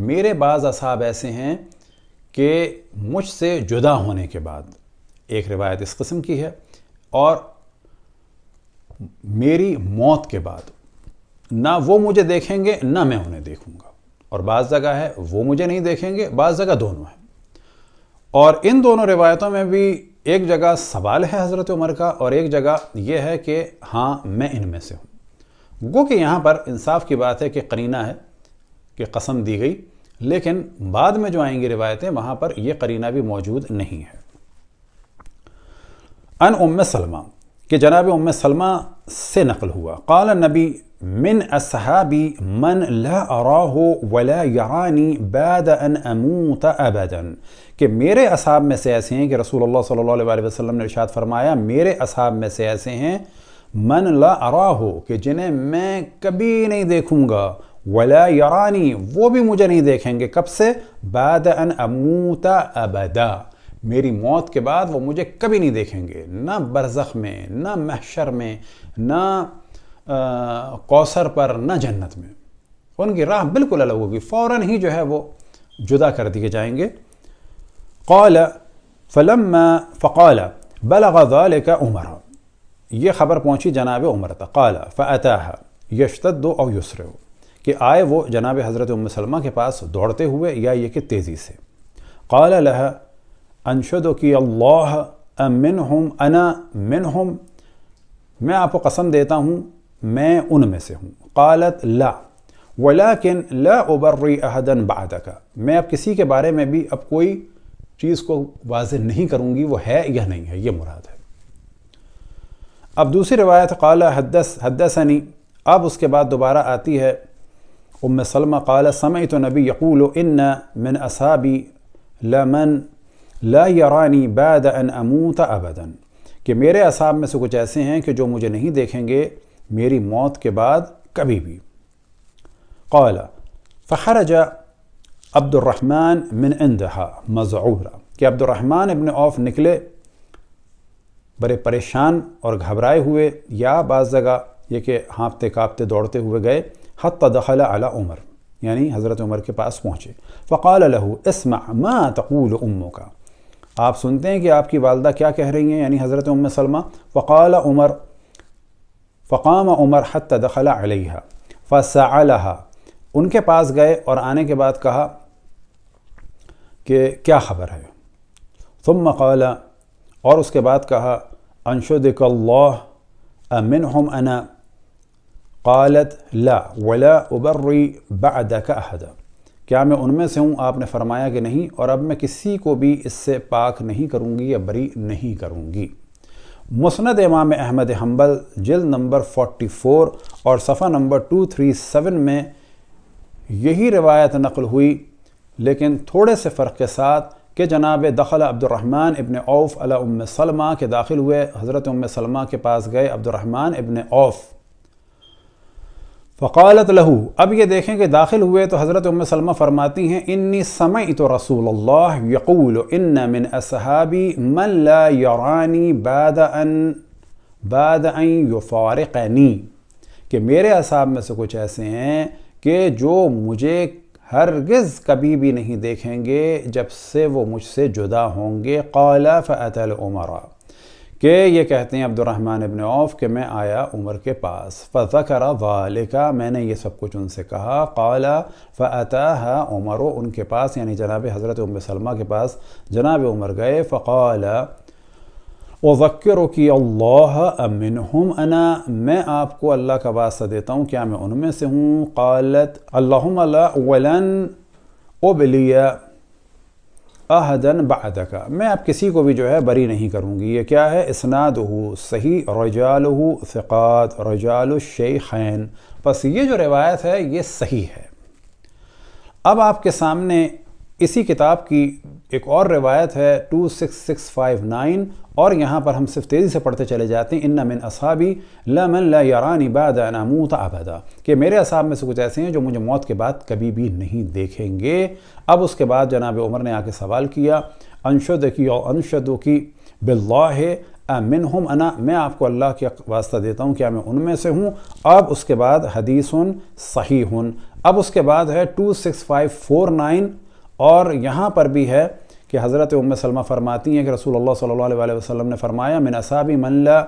میرے بعض اصحاب ایسے ہیں کہ مجھ سے جدا ہونے کے بعد، ایک روایت اس قسم کی ہے، اور میری موت کے بعد نہ وہ مجھے دیکھیں گے نہ میں انہیں دیکھوں گا، اور بعض جگہ ہے وہ مجھے نہیں دیکھیں گے، بعض جگہ دونوں ہیں۔ اور ان دونوں روایتوں میں بھی ایک جگہ سوال ہے حضرت عمر کا، اور ایک جگہ یہ ہے کہ ہاں میں ان میں سے ہوں۔ گو کہ یہاں پر انصاف کی بات ہے کہ قرینہ ہے کہ قسم دی گئی، لیکن بعد میں جو آئیں گی روایتیں وہاں پر یہ قرینہ بھی موجود نہیں ہے۔ ان ام سلمہ، کہ جناب ام سلمہ سے نقل ہوا، قال النبی من اصحابی من لا اراہ ولا یرانی بعد ان اموت ابدا، کہ میرے اصحاب میں سے ایسے ہیں کہ رسول اللہ صلی اللہ علیہ وسلم نے ارشاد فرمایا میرے اصحاب میں سے ایسے ہیں من لا اراہ، کہ جنہیں میں کبھی نہیں دیکھوں گا، ولا یرانی، وہ بھی مجھے نہیں دیکھیں گے، کب سے؟ بعد ان اموت ابدا، میری موت کے بعد وہ مجھے کبھی نہیں دیکھیں گے، نہ برزخ میں، نہ محشر میں، نہ کوثر پر، نہ جنت میں، ان کی راہ بالکل الگ ہوگی، فوراً ہی جو ہے وہ جدا کر دیے جائیں گے۔ قال فلما فقال بلغ ذلك عمر، یہ خبر پہنچی جناب عمر تک، قال فأتاها یشتد او یسرع، کہ آئے وہ جناب حضرت ام سلمہ کے پاس دوڑتے ہوئے یا یہ کہ تیزی سے. قال لها انشدک اللہ ام منہم انا منہم، میں آپ کو قسم دیتا ہوں میں ان میں سے ہوں. قالت لا ولكن لا ابری احدا بعدک، میں اب کسی کے بارے میں بھی اب کوئی چیز کو واضح نہیں کروں گی وہ ہے یا نہیں ہے، یہ مراد ہے. اب دوسری روایت قال حدثنی، اب اس کے بعد دوبارہ آتی ہے ام سلمہ، قال سمعت نبی یقول ان من اصحابی لمن لا یرانی بعد ان اموت ابدا، کہ میرے اصحاب میں سے کچھ ایسے ہیں کہ جو مجھے نہیں دیکھیں گے میری موت کے بعد کبھی بھی. قال فخرج عبد الرحمن من عندها مذعورا، کہ عبد الرحمن ابن عوف نکلے بڑے پریشان اور گھبرائے ہوئے، یا بعض جگہ یہ کہ ہانپتے کانپتے دوڑتے ہوئے گئے. حتی دخل علی عمر، یعنی حضرت عمر کے پاس پہنچے. فقال له اسمع ما تقول امک، آپ سنتے ہیں کہ آپ کی والدہ کیا کہہ رہی ہیں، یعنی حضرت ام سلمہ. فقال عمر، فقام عمر حتی دخل علیہا فسألها، ان کے پاس گئے اور آنے کے بعد کہا کہ کیا خبر ہے. ثم قال، اور اس کے بعد کہا انشدک اللہ امنہم انا، قالت لا ولا ابری بعدک احدا، کیا میں ان میں سے ہوں؟ آپ نے فرمایا کہ نہیں، اور اب میں کسی کو بھی اس سے پاک نہیں کروں گی یا بری نہیں کروں گی. مسند امام احمد حنبل جلد نمبر 44 اور صفحہ نمبر 237 میں یہی روایت نقل ہوئی، لیکن تھوڑے سے فرق کے ساتھ کہ جناب دخل عبد الرحمن ابن عوف علی ام سلمہ، کے داخل ہوئے حضرت ام سلمہ کے پاس گئے عبد الرحمن ابن عوف. فقالت له، اب یہ دیکھیں کہ داخل ہوئے تو حضرت ام سلمہ فرماتی ہیں انی سمعت رسول اللہ یقول ان من اصحابی من لا یرانی بعد ان یفارقنی، کہ میرے اصحاب میں سے کچھ ایسے ہیں کہ جو مجھے ہرگز کبھی بھی نہیں دیکھیں گے جب سے وہ مجھ سے جدا ہوں گے. قال فأتى العمر، کہ یہ کہتے ہیں عبد الرحمن ابن عوف کہ میں آیا عمر کے پاس. فذکر ذالک، میں نے یہ سب کچھ ان سے کہا. قال فأتاها عمر، ان کے پاس یعنی جناب حضرت ام سلمہ کے پاس جناب عمر گئے. فقال اذکرک اللہ ام منہم انا، میں آپ کو اللہ کا واسطہ دیتا ہوں کیا میں ان میں سے ہوں. قالت اللہم لا ولن ابلی احدا بعدک، میں اب کسی کو بھی جو ہے بری نہیں کروں گی. یہ کیا ہے؟ اسنادہ صحیح، رجالہ ثقات، رجال الشیخین، پس یہ جو روایت ہے یہ صحیح ہے. اب آپ کے سامنے اسی کتاب کی ایک اور روایت ہے 26659، اور یہاں پر ہم صرف تیزی سے پڑھتے چلے جاتے ہیں. ان من اصحابی لمن لا یرانی بعد ان اموت ابدا، کہ میرے اصحاب میں سے کچھ ایسے ہیں جو مجھے موت کے بعد کبھی بھی نہیں دیکھیں گے. اب اس کے بعد جناب عمر نے آ کے سوال کیا انشدکی باللہ منہم انا، میں آپ کو اللہ کے واسطہ دیتا ہوں کیا میں ان میں سے ہوں. اب اس کے بعد حدیث صحیح. اب اس کے بعد ہے 26549، اور یہاں پر بھی ہے کہ حضرت ام سلمہ فرماتی ہیں کہ رسول اللہ صلی اللہ علیہ وسلم نے فرمایا من اصحابی من لا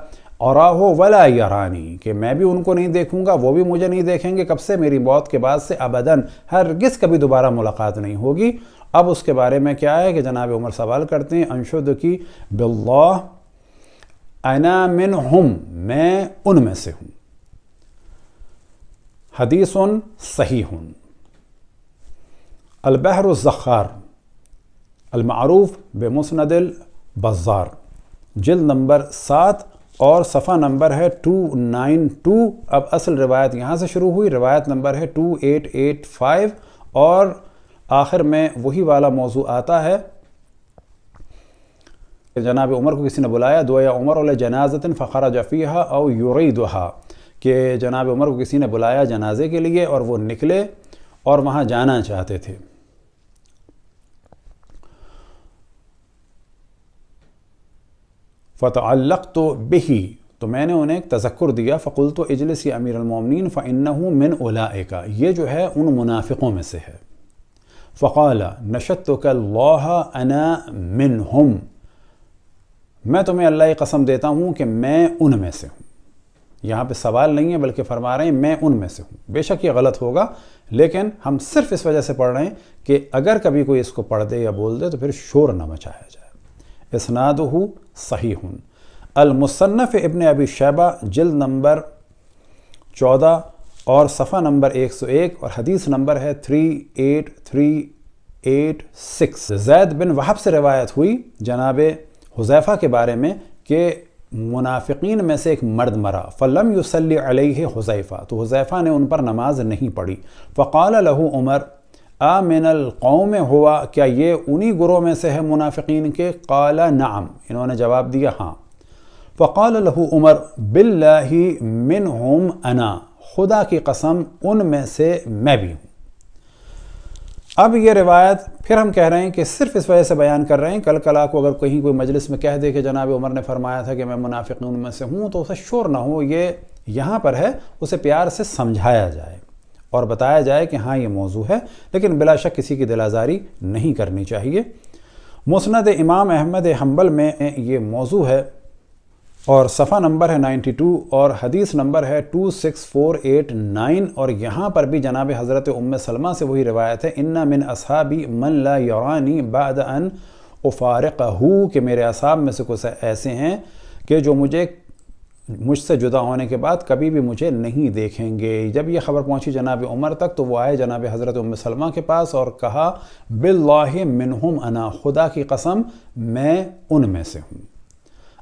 اراہ ولا یرانی، کہ میں بھی ان کو نہیں دیکھوں گا وہ بھی مجھے نہیں دیکھیں گے. کب سے؟ میری موت کے بعد سے، ابداً، ہرگز کبھی دوبارہ ملاقات نہیں ہوگی. اب اس کے بارے میں کیا ہے کہ جناب عمر سوال کرتے ہیں انشدکی باللہ انا منہم، میں ان میں سے ہوں. حدیث صحیح. البحر الزخار المعروف بمسند البزار جلد نمبر 7 اور صفحہ نمبر ہے 292. اب اصل روایت یہاں سے شروع ہوئی، روایت نمبر ہے 2885، اور آخر میں وہی والا موضوع آتا ہے کہ جناب عمر کو کسی نے بلایا، دعا عمر علی جنازۃ فخرج فیہا او یریدہا، کہ جناب عمر کو کسی نے بلایا جنازے کے لیے اور وہ نکلے اور وہاں جانا چاہتے تھے. فتعلقت بہ، تو میں نے انہیں ایک تذکر دیا. فقلت اجلس یا امیر المومنین فانہ من اولئک، یہ جو ہے ان منافقوں میں سے ہے. فقال نشدتک اللہ انا منہم، میں تمہیں اللہ کی قسم دیتا ہوں کہ میں ان میں سے ہوں. یہاں پہ سوال نہیں ہے بلکہ فرما رہے ہیں میں ان میں سے ہوں. بے شک یہ غلط ہوگا لیکن ہم صرف اس وجہ سے پڑھ رہے ہیں کہ اگر کبھی کوئی اس کو پڑھ دے یا بول دے تو پھر شور نہ مچایا جائے. اسنادہ صحیح. المصنف ابن ابی شیبہ جلد نمبر 14 اور صفحہ نمبر 101 اور حدیث نمبر ہے 38386. زید بن وہب سے روایت ہوئی جناب حذیفہ کے بارے میں کہ منافقین میں سے ایک مرد مرا. فلم یصلی علیہ حذیفہ، تو حذیفہ نے ان پر نماز نہیں پڑھی. فقال لہ عمر آمن القوم ہوا، کیا یہ انہی گروہ میں سے ہے منافقین کے؟ قال نعم، انہوں نے جواب دیا ہاں. فقال لہ عمر باللہ منہم انا، خدا کی قسم ان میں سے میں بھی ہوں. اب یہ روایت پھر ہم کہہ رہے ہیں کہ صرف اس وجہ سے بیان کر رہے ہیں کل کلا کو اگر کہیں کوئی مجلس میں کہہ دے کہ جناب عمر نے فرمایا تھا کہ میں منافقین میں سے ہوں تو اسے شور نہ ہو. یہ یہاں پر ہے اسے پیار سے سمجھایا جائے اور بتایا جائے کہ ہاں یہ موضوع ہے، لیکن بلا شک کسی کی دل آزاری نہیں کرنی چاہیے. مسند امام احمد حنبل میں یہ موضوع ہے اور صفحہ نمبر ہے 92 اور حدیث نمبر ہے 26489 اور یہاں پر بھی جناب حضرت ام سلمہ سے وہی روایت ہے ان من اصحابی من لا یرانی بعد ان افارقہ، کہ میرے اصحاب میں سے کچھ ایسے ہیں کہ جو مجھ سے جدا ہونے کے بعد کبھی بھی مجھے نہیں دیکھیں گے. جب یہ خبر پہنچی جناب عمر تک تو وہ آئے جناب حضرت ام سلمہ کے پاس اور کہا باللہ منہم انا، خدا کی قسم میں ان میں سے ہوں.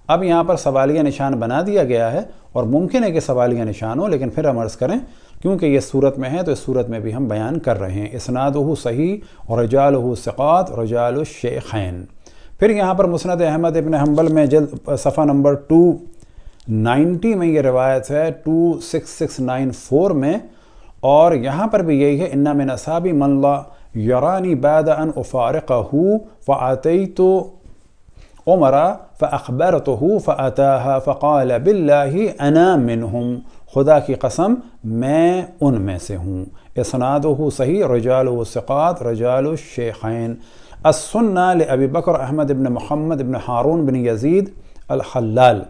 اب یہاں پر سوالیہ نشان بنا دیا گیا ہے اور ممکن ہے کہ سوالیہ نشان ہو، لیکن پھر ہم عرض کریں کیونکہ یہ صورت میں ہے تو اس صورت میں بھی ہم بیان کر رہے ہیں. اسنادہ صحیح اور رجالہ ثقات رجال الشیخین. پھر یہاں پر مسند احمد ابن حنبل میں جلد صفحہ نمبر 290 میں یہ روایت ہے 26694 میں، اور یہاں پر بھی یہی ہے ان من اصحابی من لا یرانی بعد ان افارقہ فاتیت عمر فاخبرته فاتاها فقال باللہ انا منہم، خدا کی قسم میں ان میں سے ہوں. اسنادہ صحیح رجالہ ثقات رجال الشیخین. السنہ لابی بکر احمد بن محمد بن ہارون بن یزید الخلال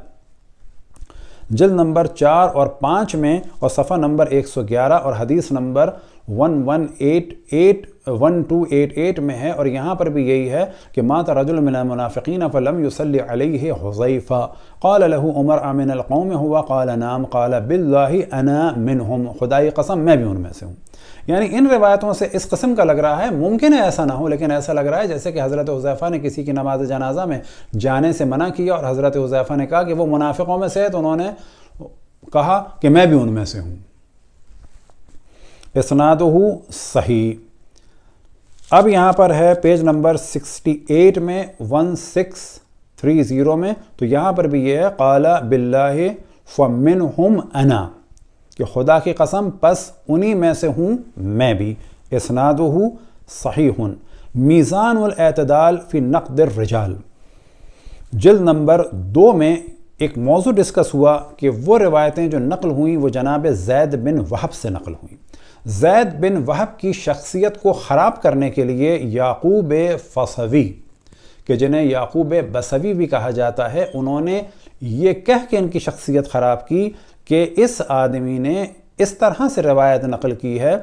جلد نمبر 4 اور 5 میں اور صفحہ نمبر 111 اور حدیث نمبر 1288 میں ہے، اور یہاں پر بھی یہی ہے کہ مات رجل من المنافقین فلم یصلی علیہ حذیفہ قال له عمر آمن القوم ہوا قال نعم قال باللہ انا منہم، خدا کی قسم میں بھی ان میں سے ہوں. یعنی ان روایتوں سے اس قسم کا لگ رہا ہے، ممکن ہے ایسا نہ ہو لیکن ایسا لگ رہا ہے جیسے کہ حضرت حذیفہ نے کسی کی نماز جنازہ میں جانے سے منع کیا اور حضرت حذیفہ نے کہا کہ وہ منافقوں میں سے ہے تو انہوں نے کہا کہ میں بھی ان میں سے ہوں. اسنادہ صحیح. اب یہاں پر ہے پیج نمبر 68 میں 1630 میں، تو یہاں پر بھی یہ ہے قال باللہ فمنہم انا، کہ خدا کی قسم پس انہی میں سے ہوں میں بھی. اسنادہ صحیح. میزان الاعتدال فی نقد الرجال جلد نمبر 2 میں ایک موضوع ڈسکس ہوا کہ وہ روایتیں جو نقل ہوئیں وہ جناب زید بن وہب سے نقل ہوئیں. زید بن وہب کی شخصیت کو خراب کرنے کے لیے یعقوب فصوی، کہ جنہیں یعقوب بصوی بھی کہا جاتا ہے، انہوں نے یہ کہہ کے ان کی شخصیت خراب کی کہ اس آدمی نے اس طرح سے روایت نقل کی ہے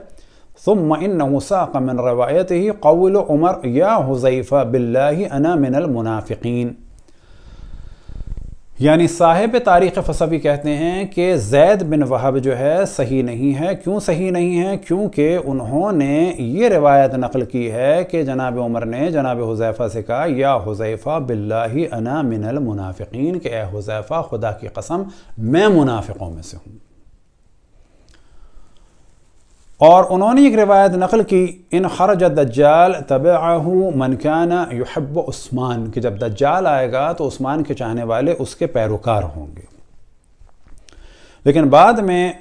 ثم انہ ساق من روایتہ قول عمر یا حذیفہ باللہ انا من المنافقین. یعنی صاحب تاریخ فصوی کہتے ہیں کہ زید بن وہب جو ہے صحیح نہیں ہے. کیوں صحیح نہیں ہے؟ کیونکہ انہوں نے یہ روایت نقل کی ہے کہ جناب عمر نے جناب حذیفہ سے کہا یا حذیفہ باللہ انا من المنافقین، کہ اے حذیفہ خدا کی قسم میں منافقوں میں سے ہوں. اور انہوں نے ایک روایت نقل کی ان خرج الدجال تبعہ من کان یحب عثمان، کہ جب دجال آئے گا تو عثمان کے چاہنے والے اس کے پیروکار ہوں گے. لیکن بعد میں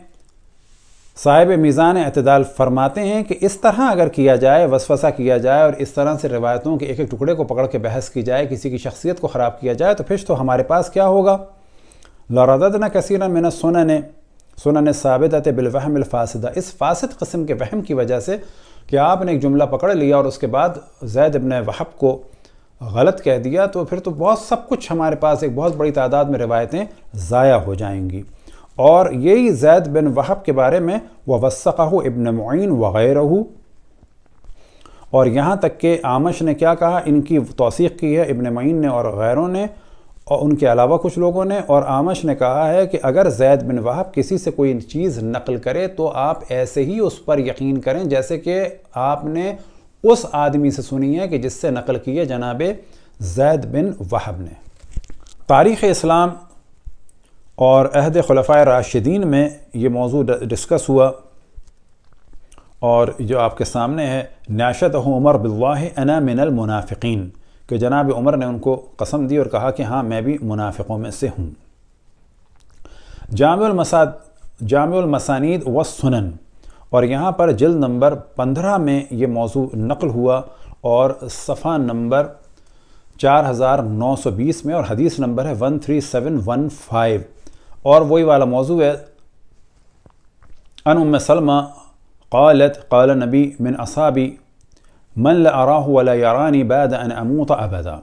صاحب میزان اعتدال فرماتے ہیں کہ اس طرح اگر کیا جائے، وسوسہ کیا جائے اور اس طرح سے روایتوں کے ایک ایک ٹکڑے کو پکڑ کے بحث کی جائے، کسی کی شخصیت کو خراب کیا جائے، تو پھر تو ہمارے پاس کیا ہوگا؟ لرددنا کثیرا من سنن ثابتۃ بالوہم الفاسدہ، اس فاسد قسم کے وہم کی وجہ سے کہ آپ نے ایک جملہ پکڑ لیا اور اس کے بعد زید ابن وہب کو غلط کہہ دیا تو پھر تو بہت سب کچھ ہمارے پاس ایک بہت بڑی تعداد میں روایتیں ضائع ہو جائیں گی۔ اور یہی زید بن وہب کے بارے میں وَوَثَّقَهُ ابن معین وغیرہ، اور یہاں تک کہ اعمش نے کیا کہا، ان کی توثیق کی ہے ابن معین نے اور غیروں نے اور ان کے علاوہ کچھ لوگوں نے، اور اعمش نے کہا ہے کہ اگر زید بن وہب کسی سے کوئی چیز نقل کرے تو آپ ایسے ہی اس پر یقین کریں جیسے کہ آپ نے اس آدمی سے سنی ہے کہ جس سے نقل کی ہے جناب زید بن وہب نے۔ تاریخ اسلام اور عہد خلفائے راشدین میں یہ موضوع ڈسکس ہوا، اور جو آپ کے سامنے ہے ناشدہ عمر باللہ انا من المنافقین، کہ جناب عمر نے ان کو قسم دی اور کہا کہ ہاں میں بھی منافقوں میں سے ہوں۔ جامع المسانید والسنن، اور یہاں پر جلد نمبر 15 میں یہ موضوع نقل ہوا اور صفحہ نمبر 4920 میں، اور حدیث نمبر ہے 13715، اور وہی والا موضوع ہے ان ام سلمہ قالت قال نبی من اصحابی من لا اراہ ولا یرانی بعد ان اموت ابدا۔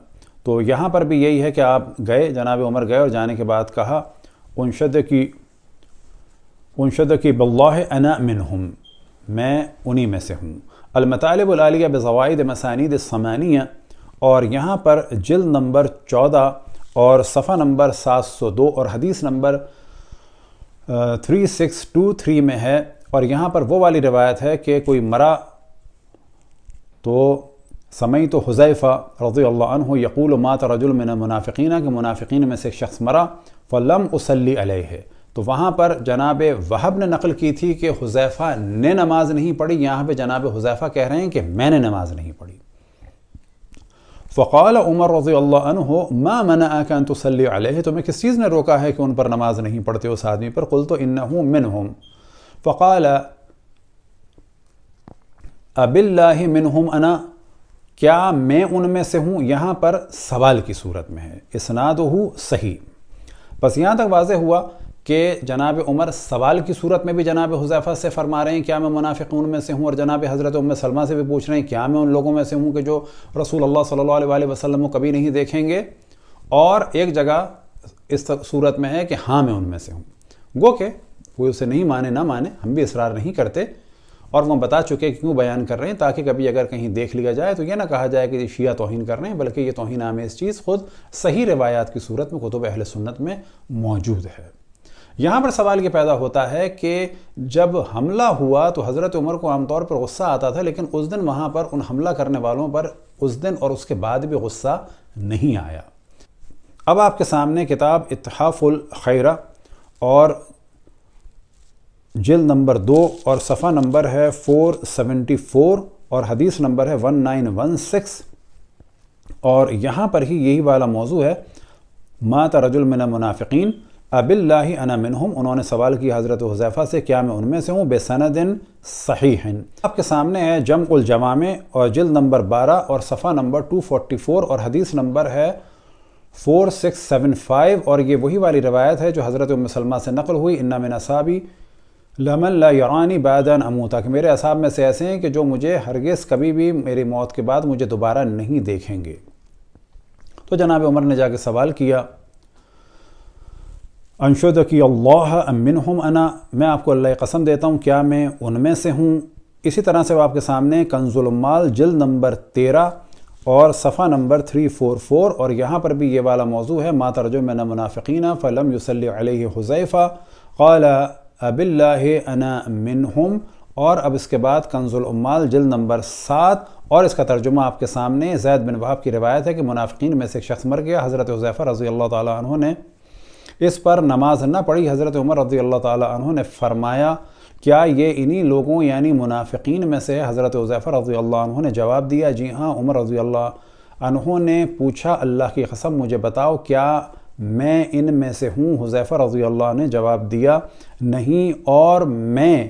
تو یہاں پر بھی یہی ہے کہ آپ گئے، جناب عمر گئے اور جانے کے بعد کہا انشد کی باللہ انا منہم، میں انہی میں سے ہوں۔ المطالب العالیہ بزوائد مسانید الثمانیہ، اور یہاں پر جلد نمبر 14 اور صفحہ نمبر 702 اور حدیث نمبر 3623 میں ہے، اور یہاں پر وہ والی روایت ہے کہ کوئی مرا تو سمیت حذیفہ رضی اللہ عنہ یقول مات رجل من المنافقین، کہ منافقین میں سے ایک شخص مرا، فلم اصلی علیہ، تو وہاں پر جناب وہب نے نقل کی تھی کہ حذیفہ نے نماز نہیں پڑھی، یہاں پہ جناب حذیفہ کہہ رہے ہیں کہ میں نے نماز نہیں پڑھی۔ فقال عمر رضی اللہ عنہ ما منعک ان تصلی علیہ، تمہیں کس چیز نے روکا ہے کہ ان پر نماز نہیں پڑھتے اس آدمی پر؟ قلت انہ منہم، فقال اباللہ منہم انا، کیا میں ان میں سے ہوں؟ یہاں پر سوال کی صورت میں ہے، اسنادہ صحیح۔ بس یہاں تک واضح ہوا کہ جناب عمر سوال کی صورت میں بھی جناب حذیفہ سے فرما رہے ہیں کیا میں منافقون میں سے ہوں، اور جناب حضرت ام سلمہ سے بھی پوچھ رہے ہیں کیا میں ان لوگوں میں سے ہوں کہ جو رسول اللہ صلی اللہ علیہ وسلم کو کبھی نہیں دیکھیں گے، اور ایک جگہ اس صورت میں ہے کہ ہاں میں ان میں سے ہوں۔ گو کہ کوئی اسے نہیں مانے نہ مانے، ہم بھی اصرار نہیں کرتے، اور وہ بتا چکے کہ کیوں بیان کر رہے ہیں، تاکہ کبھی اگر کہیں دیکھ لیا جائے تو یہ نہ کہا جائے کہ یہ شیعہ توہین کر رہے ہیں، بلکہ یہ توہین آمیز چیز خود صحیح روایات کی صورت میں کتب اہل سنت میں موجود ہے۔ یہاں پر سوال یہ پیدا ہوتا ہے کہ جب حملہ ہوا تو حضرت عمر کو عام طور پر غصہ آتا تھا، لیکن اس دن وہاں پر ان حملہ کرنے والوں پر اس دن اور اس کے بعد بھی غصہ نہیں آیا۔ اب آپ کے سامنے کتاب اتحاف الخیرہ اور جلد نمبر 2 اور صفحہ نمبر ہے 474 اور حدیث نمبر ہے 1916، اور یہاں پر ہی یہی والا موضوع ہے مات رجل من المنافقین اباللہ انا منہم، انہوں نے سوال کیا حضرت حذیفہ سے کیا میں ان میں سے ہوں، بسند صحیح۔ آپ کے سامنے ہے جمع الجوامع اور جلد نمبر 12 اور صفحہ نمبر 244 اور حدیث نمبر ہے 4675، اور یہ وہی والی روایت ہے جو حضرت ام سلمہ سے نقل ہوئی، ان من اصحابی لمن لا یرانی بعد ان اموت، کہ میرے اصحاب میں سے ایسے ہیں کہ جو مجھے ہرگز کبھی بھی میری موت کے بعد مجھے دوبارہ نہیں دیکھیں گے۔ تو جناب عمر نے جا کے سوال کیا انشدکی اللہ ام منہم انا، میں آپ کو اللہ کی قسم دیتا ہوں کیا میں ان میں سے ہوں۔ اسی طرح سے وہ آپ کے سامنے کنز العمال جلد نمبر 13 اور صفحہ نمبر 344، اور یہاں پر بھی یہ والا موضوع ہے مات رجل من المنافقین فلم یصلی علیہ حذیفہ قال اباللہ انا منہم، اور اب اس کے بعد کنز العمال جلد نمبر 7، اور اس کا ترجمہ آپ کے سامنے زید بن وہب کی روایت ہے کہ منافقین میں سے ایک شخص مر گیا، حضرت حذیفہ رضی اللہ تعالیٰ عنہ نے اس پر نماز نہ پڑھی۔ حضرت عمر رضی اللہ تعالیٰ عنہ نے فرمایا کیا یہ انہی لوگوں یعنی منافقین میں سے ہے؟ حضرت حذیفہ رضی اللہ عنہ نے جواب دیا جی ہاں۔ عمر رضی اللہ عنہ نے پوچھا اللہ کی قسم مجھے بتاؤ کیا میں ان میں سے ہوں؟ حذیفہ رضی اللہ عنہ نے جواب دیا نہیں، اور میں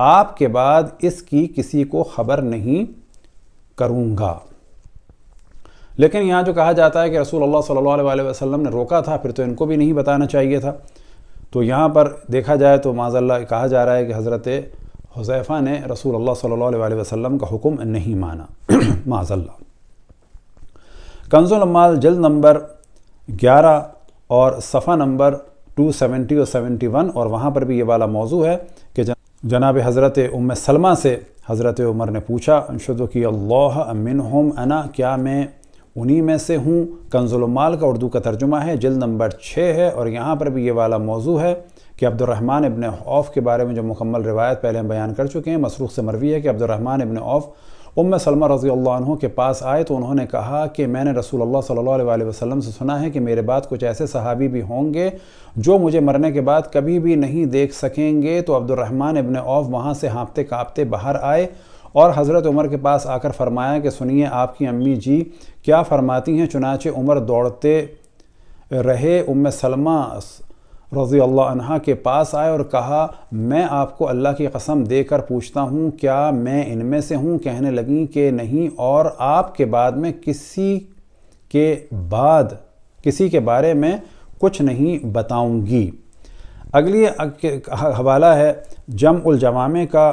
آپ کے بعد اس کی کسی کو خبر نہیں کروں گا۔ لیکن یہاں جو کہا جاتا ہے کہ رسول اللہ صلی اللہ علیہ وسلم نے روکا تھا، پھر تو ان کو بھی نہیں بتانا چاہیے تھا۔ تو یہاں پر دیکھا جائے تو معاذ اللہ کہا جا رہا ہے کہ حضرت حذیفہ نے رسول اللہ صلی اللہ علیہ وسلم کا حکم نہیں مانا معاذ اللہ۔ کنز الاموال جلد نمبر 11 اور صفحہ نمبر 270 اور 71، اور وہاں پر بھی یہ والا موضوع ہے کہ جناب حضرت ام سلمہ سے حضرت عمر نے پوچھا انشدو کی اللہ منہم انا، کیا میں انہی میں سے ہوں؟ کنز الاموال کا اردو کا ترجمہ ہے، جلد نمبر 6 ہے، اور یہاں پر بھی یہ والا موضوع ہے کہ عبد الرحمن ابن عوف کے بارے میں جو مکمل روایت پہلے ہم بیان کر چکے ہیں، مسروق سے مروی ہے کہ عبد الرحمن ابن عوف ام سلمہ رضی اللہ عنہ کے پاس آئے تو انہوں نے کہا کہ میں نے رسول اللہ صلی اللہ علیہ وسلم سے سنا ہے کہ میرے بعد کچھ ایسے صحابی بھی ہوں گے جو مجھے مرنے کے بعد کبھی بھی نہیں دیکھ سکیں گے۔ تو عبد الرحمن ابن عوف وہاں سے ہانپتے کانپتے باہر آئے اور حضرت عمر کے پاس آ کر فرمایا کہ سنیے آپ کی امی جی کیا فرماتی ہیں۔ چنانچہ عمر دوڑتے رہے ام سلمہ رضی اللہ عنہ کے پاس آئے اور کہا میں آپ کو اللہ کی قسم دے کر پوچھتا ہوں کیا میں ان میں سے ہوں؟ کہنے لگیں کہ نہیں، اور آپ کے بعد میں کسی کے بارے میں کچھ نہیں بتاؤں گی۔ اگلی حوالہ ہے جمع الجوامع کا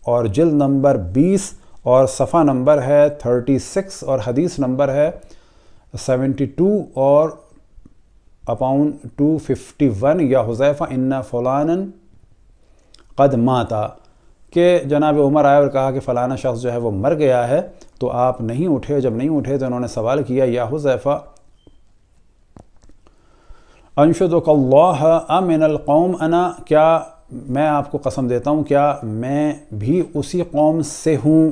اور جلد نمبر 20 اور صفحہ نمبر ہے 36 اور حدیث نمبر ہے 72 اور اپاؤن 251، یا حذیفہ ان فلانا قد ماتا، کہ جناب عمر آئے اور کہا کہ فلانا شخص جو ہے وہ مر گیا ہے، تو آپ نہیں اٹھے۔ جب نہیں اٹھے تو انہوں نے سوال کیا یا حذیفہ انشدک اللہ امن القوم انا، کیا میں آپ کو قسم دیتا ہوں کیا میں بھی اسی قوم سے ہوں؟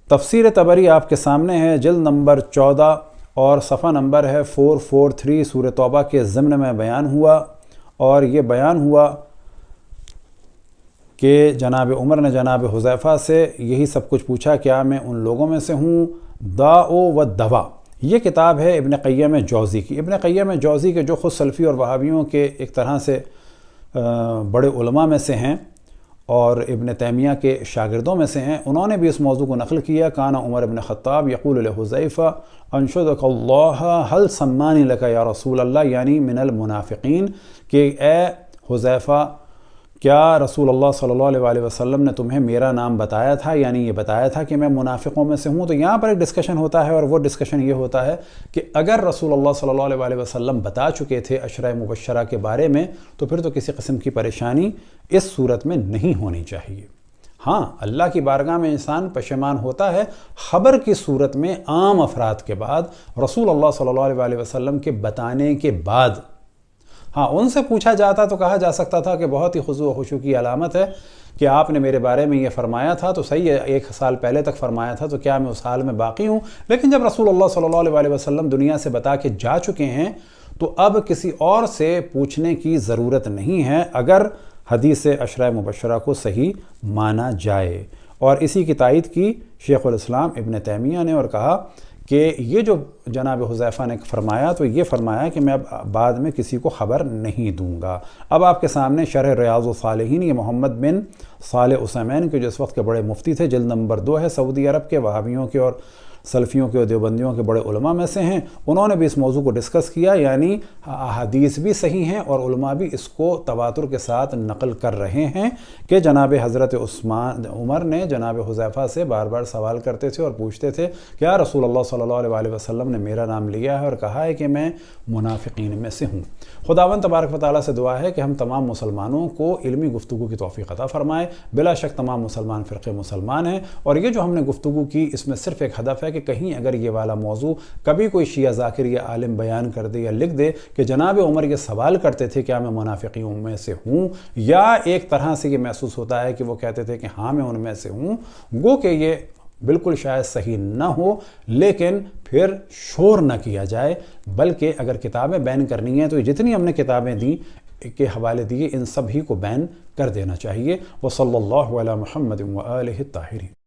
تفسیر طبری آپ کے سامنے ہے، جلد نمبر 14 اور صفحہ نمبر ہے 443، سورہ توبہ کے ضمن میں بیان ہوا، اور یہ بیان ہوا کہ جناب عمر نے جناب حذیفہ سے یہی سب کچھ پوچھا، کیا میں ان لوگوں میں سے ہوں؟ داء و دوا، یہ کتاب ہے ابن قیم جوزی کی۔ ابن قیم جوزی کے جو خود سلفی اور وہابیوں کے ایک طرح سے بڑے علماء میں سے ہیں اور ابن تیمیہ کے شاگردوں میں سے ہیں، انہوں نے بھی اس موضوع کو نقل کیا۔ کان عمر ابن خطاب یقول لحذیفہ انشدک اللہ هل سمانی لک یا رسول اللہ، یعنی من المنافقین، کہ اے حذیفہ کیا رسول اللہ صلی اللہ علیہ وسلم نے تمہیں میرا نام بتایا تھا، یعنی یہ بتایا تھا کہ میں منافقوں میں سے ہوں؟ تو یہاں پر ایک ڈسکشن ہوتا ہے، اور وہ ڈسکشن یہ ہوتا ہے کہ اگر رسول اللہ صلی اللہ علیہ وسلم بتا چکے تھے عشرہ مبشرہ کے بارے میں تو پھر تو کسی قسم کی پریشانی اس صورت میں نہیں ہونی چاہیے۔ ہاں، اللہ کی بارگاہ میں انسان پشیمان ہوتا ہے خبر کی صورت میں عام افراد کے بعد، رسول اللہ صلی اللہ علیہ وسلم کے بتانے کے بعد۔ ہاں، ان سے پوچھا جاتا تو کہا جا سکتا تھا کہ بہت ہی خضوع و خشوع کی علامت ہے کہ آپ نے میرے بارے میں یہ فرمایا تھا تو صحیح ہے، 1 سال پہلے تک فرمایا تھا تو کیا میں اس حال میں باقی ہوں؟ لیکن جب رسول اللہ صلی اللہ علیہ وسلم دنیا سے بتا کے جا چکے ہیں تو اب کسی اور سے پوچھنے کی ضرورت نہیں ہے، اگر حدیث عشرہ مبشرہ کو صحیح مانا جائے۔ اور اسی کی تائید کی شیخ الاسلام ابن تیمیہ نے اور کہا کہ یہ جو جناب حذیفہ نے فرمایا تو یہ فرمایا کہ میں اب بعد میں کسی کو خبر نہیں دوں گا۔ اب آپ کے سامنے شرح ریاض الصالحین، یہ محمد بن صالح عثیمین کے جو اس وقت کے بڑے مفتی تھے، جلد نمبر 2 ہے، سعودی عرب کے وہابیوں کے اور سلفیوں کے اور دیوبندیوں کے بڑے علماء میں سے ہیں، انہوں نے بھی اس موضوع کو ڈسکس کیا، یعنی احادیث بھی صحیح ہیں اور علماء بھی اس کو تواتر کے ساتھ نقل کر رہے ہیں کہ جناب حضرت عمر نے جناب حذیفہ سے بار بار سوال کرتے تھے اور پوچھتے تھے کیا رسول اللہ صلی اللہ علیہ وسلم نے میرا نام لیا ہے اور کہا ہے کہ میں منافقین میں سے ہوں۔ خداوند تبارک و تعالیٰ سے دعا ہے کہ ہم تمام مسلمانوں کو علمی گفتگو کی توفیق عطا فرمائے۔ بلا شک تمام مسلمان فرقے مسلمان ہیں، اور یہ جو ہم نے گفتگو کی اس میں صرف ایک ہدف ہے کہ کہیں اگر یہ والا موضوع کبھی کوئی شیعہ ذاکر یا عالم بیان کر دے یا لکھ دے کہ جناب عمر یہ سوال کرتے تھے کیا میں منافقین میں سے ہوں، یا ایک طرح سے یہ محسوس ہوتا ہے کہ وہ کہتے تھے کہ ہاں میں ان میں سے ہوں، گو کہ یہ بالکل شاید صحیح نہ ہو، لیکن پھر شور نہ کیا جائے، بلکہ اگر کتابیں بین کرنی ہیں تو جتنی ہم نے کتابیں دیں کے حوالے دیے ان سب ہی کو بین کر دینا چاہیے۔ وصلی اللہ علی محمد و آلہ الطاہرین۔